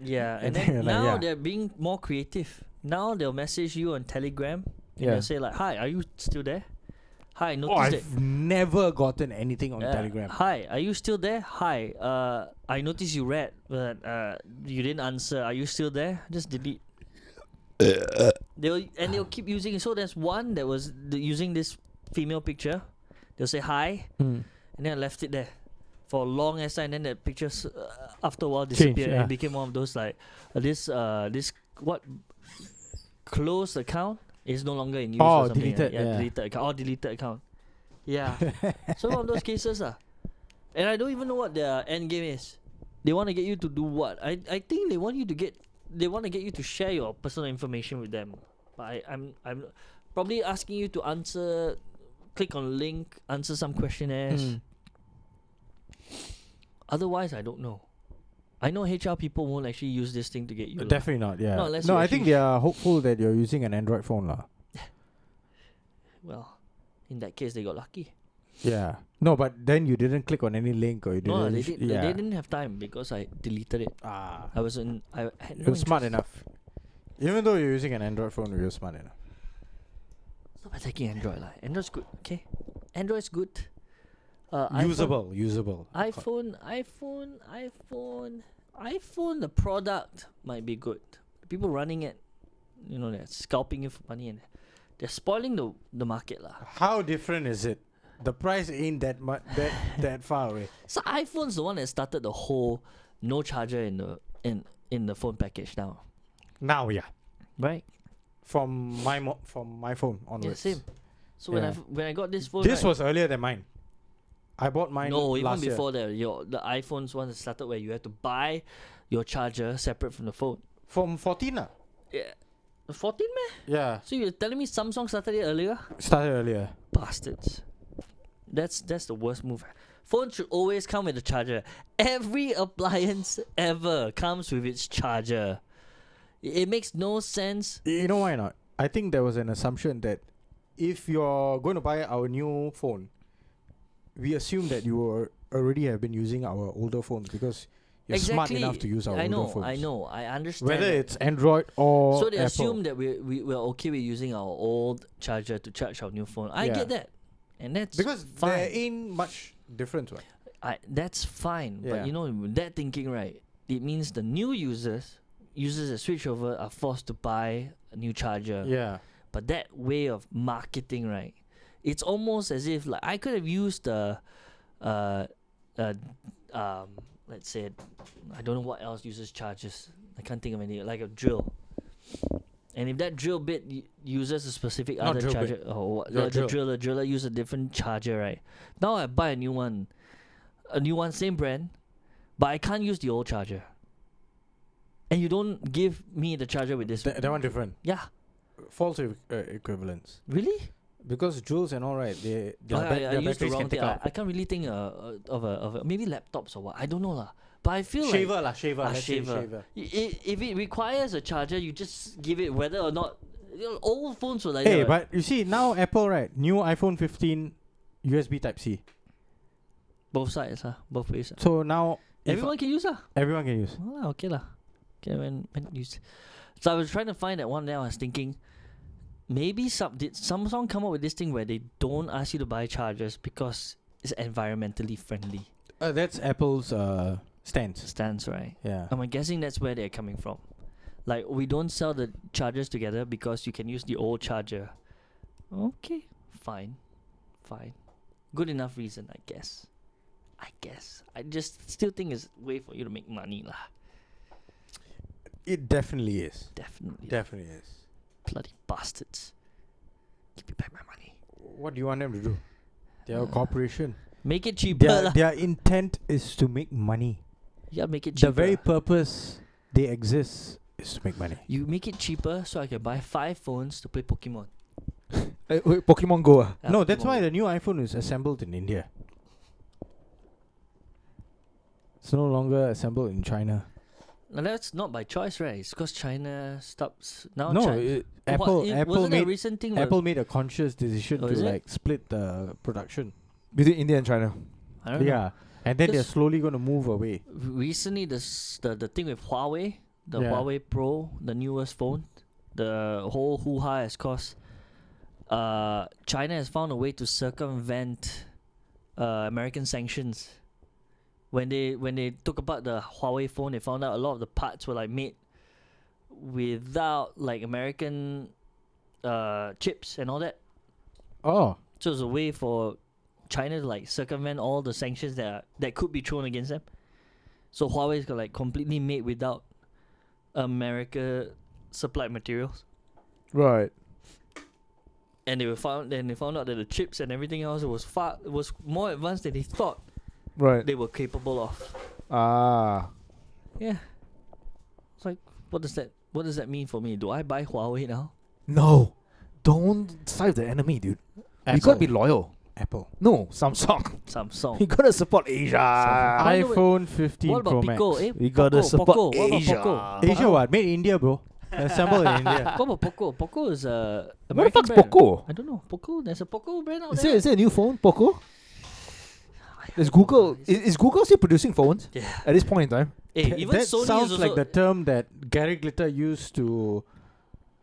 B: Yeah,
C: And
B: and
C: then
B: then
C: you're like,
B: now
C: yeah.
B: they're being more creative. Now they'll message you on Telegram. And
A: Yeah.
B: they'll say like, "Hi, are you still there? Hi,
C: Oh,
B: noticed that."
C: I've never gotten anything on Telegram.
B: Hi, are you still there? Hi, I noticed you read, but you didn't answer. Are you still there? Just delete. They'll keep using it. So there's one that was using this female picture. They'll say hi, and then I left it there for a long ass time. And then the pictures after a while disappeared
C: yeah.
B: and became one of those like this what closed account is no longer in use.
C: Oh,
B: or something.
C: deleted,
B: Yeah,
C: yeah.
B: deleted account. Or deleted account. Yeah. So one of those cases and I don't even know what their end game is. They want to get you to do what? I think they want you to get you to share your personal information with them. But I'm probably asking you to click on a link, answer some questionnaires. Otherwise, I don't know. I know HR people won't actually use this thing to get you.
C: Definitely not. Yeah.
B: No, unless
C: No,
B: you
C: I think
B: actually
C: they are hopeful that you're using an Android phone, lah.
B: Well, in that case, they got lucky.
C: Yeah. No, but then you didn't click on any link or you didn't.
B: No, they did.
C: Yeah.
B: They didn't have time because I deleted it.
C: Ah.
B: I wasn't. I had no
C: You're smart
B: interest.
C: enough. Even though you're using an Android phone, you're smart enough.
B: Stop attacking Android lah. Android's good. Okay, Android's good.
C: Usable.
B: iPhone. The product might be good. People running it, they're scalping you for money and they're spoiling the market lah.
C: How different is it? The price ain't that much that far away.
B: So iPhone's the one that started the whole no charger in the phone package now,
C: Now, yeah.
B: right?
C: from my phone onwards.
B: Yeah, same. So when I got this phone,
C: This was earlier than mine. I bought mine
B: no, even
C: last
B: before that, the iPhones one started where you had to buy your charger separate from the phone.
C: From 14
B: Yeah. 14 meh?
C: Yeah.
B: So you're telling me Samsung started it earlier?
C: Started earlier.
B: Bastards. That's the worst move. Phone should always come with a charger. Every appliance ever comes with its charger. It makes no sense.
C: You know why not? I think there was an assumption that if you're going to buy our new phone, we assume that you already have been using our older phones because you're smart enough to use our older phones.
B: I know. I understand.
C: Whether it's Android or
B: so they
C: Apple.
B: assume that we're okay with using our old charger to charge our new phone. I get that. And that's
C: because
B: fine.
C: there ain't much difference, right?
B: That's fine.
C: Yeah.
B: But you know, with that thinking, right, it means the new users that switch over are forced to buy a new charger.
C: Yeah.
B: But that way of marketing, right, it's almost as if like I could have used let's say, I don't know what else uses chargers. I can't think of any, like a drill. And if that drill bit uses a specific
C: Not
B: other
C: drill
B: charger,
C: bit.
B: the driller use a different charger, right? Now I buy a new one, same brand, but I can't use the old charger. And you don't give me the charger with this.
C: That one different.
B: Yeah.
C: False equivalence.
B: Really?
C: Because jewels and all right, their
B: I used the
C: batteries
B: wrong
C: can take
B: thing.
C: out.
B: I can't really think of a maybe laptops or what. I don't know lah. But I feel
C: shaver.
B: Let's say shaver. If it requires a charger, you just give it whether or not. Old phones were like that.
C: Hey, but you see now Apple, right? New iPhone 15 USB Type C.
B: Both sides, both ways.
C: So now
B: Everyone can use
C: everyone can use.
B: Oh, okay lah. Okay, when use. So I was trying to find that one. Then I was thinking, maybe did Samsung come up with this thing where they don't ask you to buy chargers because it's environmentally friendly.
C: That's Apple's stance,
B: right?
C: Yeah.
B: I'm guessing that's where they're coming from. Like, we don't sell the chargers together because you can use the old charger. Okay, fine. Good enough reason, I guess. I just still think it's a way for you to make money lah.
C: It definitely is.
B: Definitely
C: is.
B: Bloody bastards. Give me back my money.
C: What do you want them to do? They're a corporation.
B: Make it cheaper.
C: Their intent is to make money.
B: You gotta make it cheaper.
C: The very purpose they exist is to make money.
B: You make it cheaper so I can buy 5 phones to play Pokemon.
A: Wait, Pokemon Go.
C: No, that's why the new iPhone is assembled in India. It's no longer assembled in China.
B: Now that's not by choice, right? It's because China stops now.
C: No, Apple made a conscious decision to split the production
A: between India and China.
B: I don't know.
C: And then they're slowly going to move away.
B: Recently, the thing with Huawei, the Huawei Pro, the newest phone, the whole hoo-ha has caused. China has found a way to circumvent American sanctions. When they took apart the Huawei phone, they found out a lot of the parts were like made without like American chips and all that.
C: Oh.
B: So it's a way for China to like circumvent all the sanctions that could be thrown against them. So Huawei is like completely made without America supplied materials.
A: Right.
B: And they found out that the chips and everything else was more advanced than they thought.
A: Right.
B: They were capable of. Yeah. It's like, what does that mean for me? Do I buy Huawei now?
A: No. Don't side the enemy, dude. You gotta be loyal.
C: Apple.
A: No, Samsung. You gotta support Asia.
C: iPhone 15
B: what about
C: Pro
B: Pico?
C: Max.
A: We gotta support Asia.
C: Asia what? Made in India, bro. Assembled in India.
B: What about Poco? Poco is a
A: What the
B: American
A: fuck's
B: brand.
A: Poco?
B: I don't know. Poco. There's a Poco brand out there.
A: Is there a new phone, Poco? Is Google is Google still producing phones?
B: Yeah.
A: At this point in time?
B: Hey, even
C: that
B: Sony
C: sounds
B: is
C: like
B: also
C: the term that Gary Glitter used to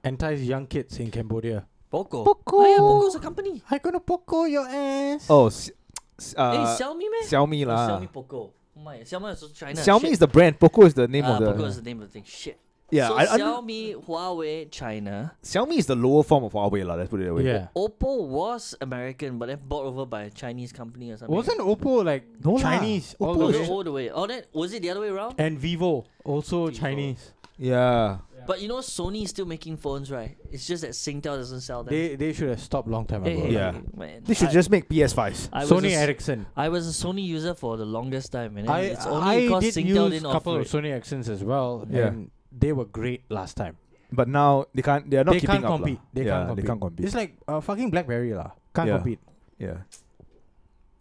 C: entice young kids in Cambodia.
B: Poco.
A: Poco.
B: Oh yeah, Poco's a company.
C: I gonna Poco your ass.
A: Oh,
B: Hey, Xiaomi man.
A: Xiaomi
B: Oh,
A: lah.
B: Xiaomi Poco. Oh my, Xiaomi is also China.
A: Xiaomi
B: Shit.
A: is the brand. Poco is the name of the.
B: Poco is the name of the thing. Shit.
A: Yeah,
B: So
A: I
B: Xiaomi, Huawei, China.
A: Xiaomi is the lower form of Huawei lah. Let's put it that way.
C: Yeah.
B: Oppo was American, but then bought over by a Chinese company or something.
C: Wasn't Oppo like
A: No lah.
C: Chinese all
A: Oppo
C: the
A: is
C: way?
B: all the way? Oh, that was it the other way around?
C: And Vivo also
B: Vivo.
C: Chinese.
A: Yeah.
B: But you know, Sony is still making phones, right? It's just that Singtel doesn't sell them.
C: They should have stopped long time ago.
A: Yeah.
B: Man.
A: They should just make PS5s.
C: Sony Ericsson.
B: I was a Sony user for the longest time, and then it's
C: I
B: only because
C: did
B: Singtel
C: use
B: didn't
C: a couple
B: offer
C: of
B: it.
C: Sony Ericssons as well,
A: Yeah.
C: and they were great last time.
A: But now they can't. They are not
C: They
A: keeping
C: can't
A: up.
C: compete.
A: lah.
C: They can't compete. It's like fucking BlackBerry lah. Can't
A: Yeah.
C: compete.
A: Yeah.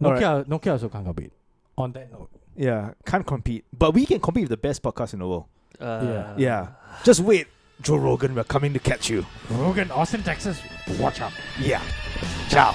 C: Nokia also can't compete. On that note.
A: Yeah, can't compete. But we can compete with the best podcast in the world.
C: Yeah.
A: Just wait, Joe Rogan. We're coming to catch you.
C: Rogan, Austin, Texas. Watch out.
A: Yeah. Ciao.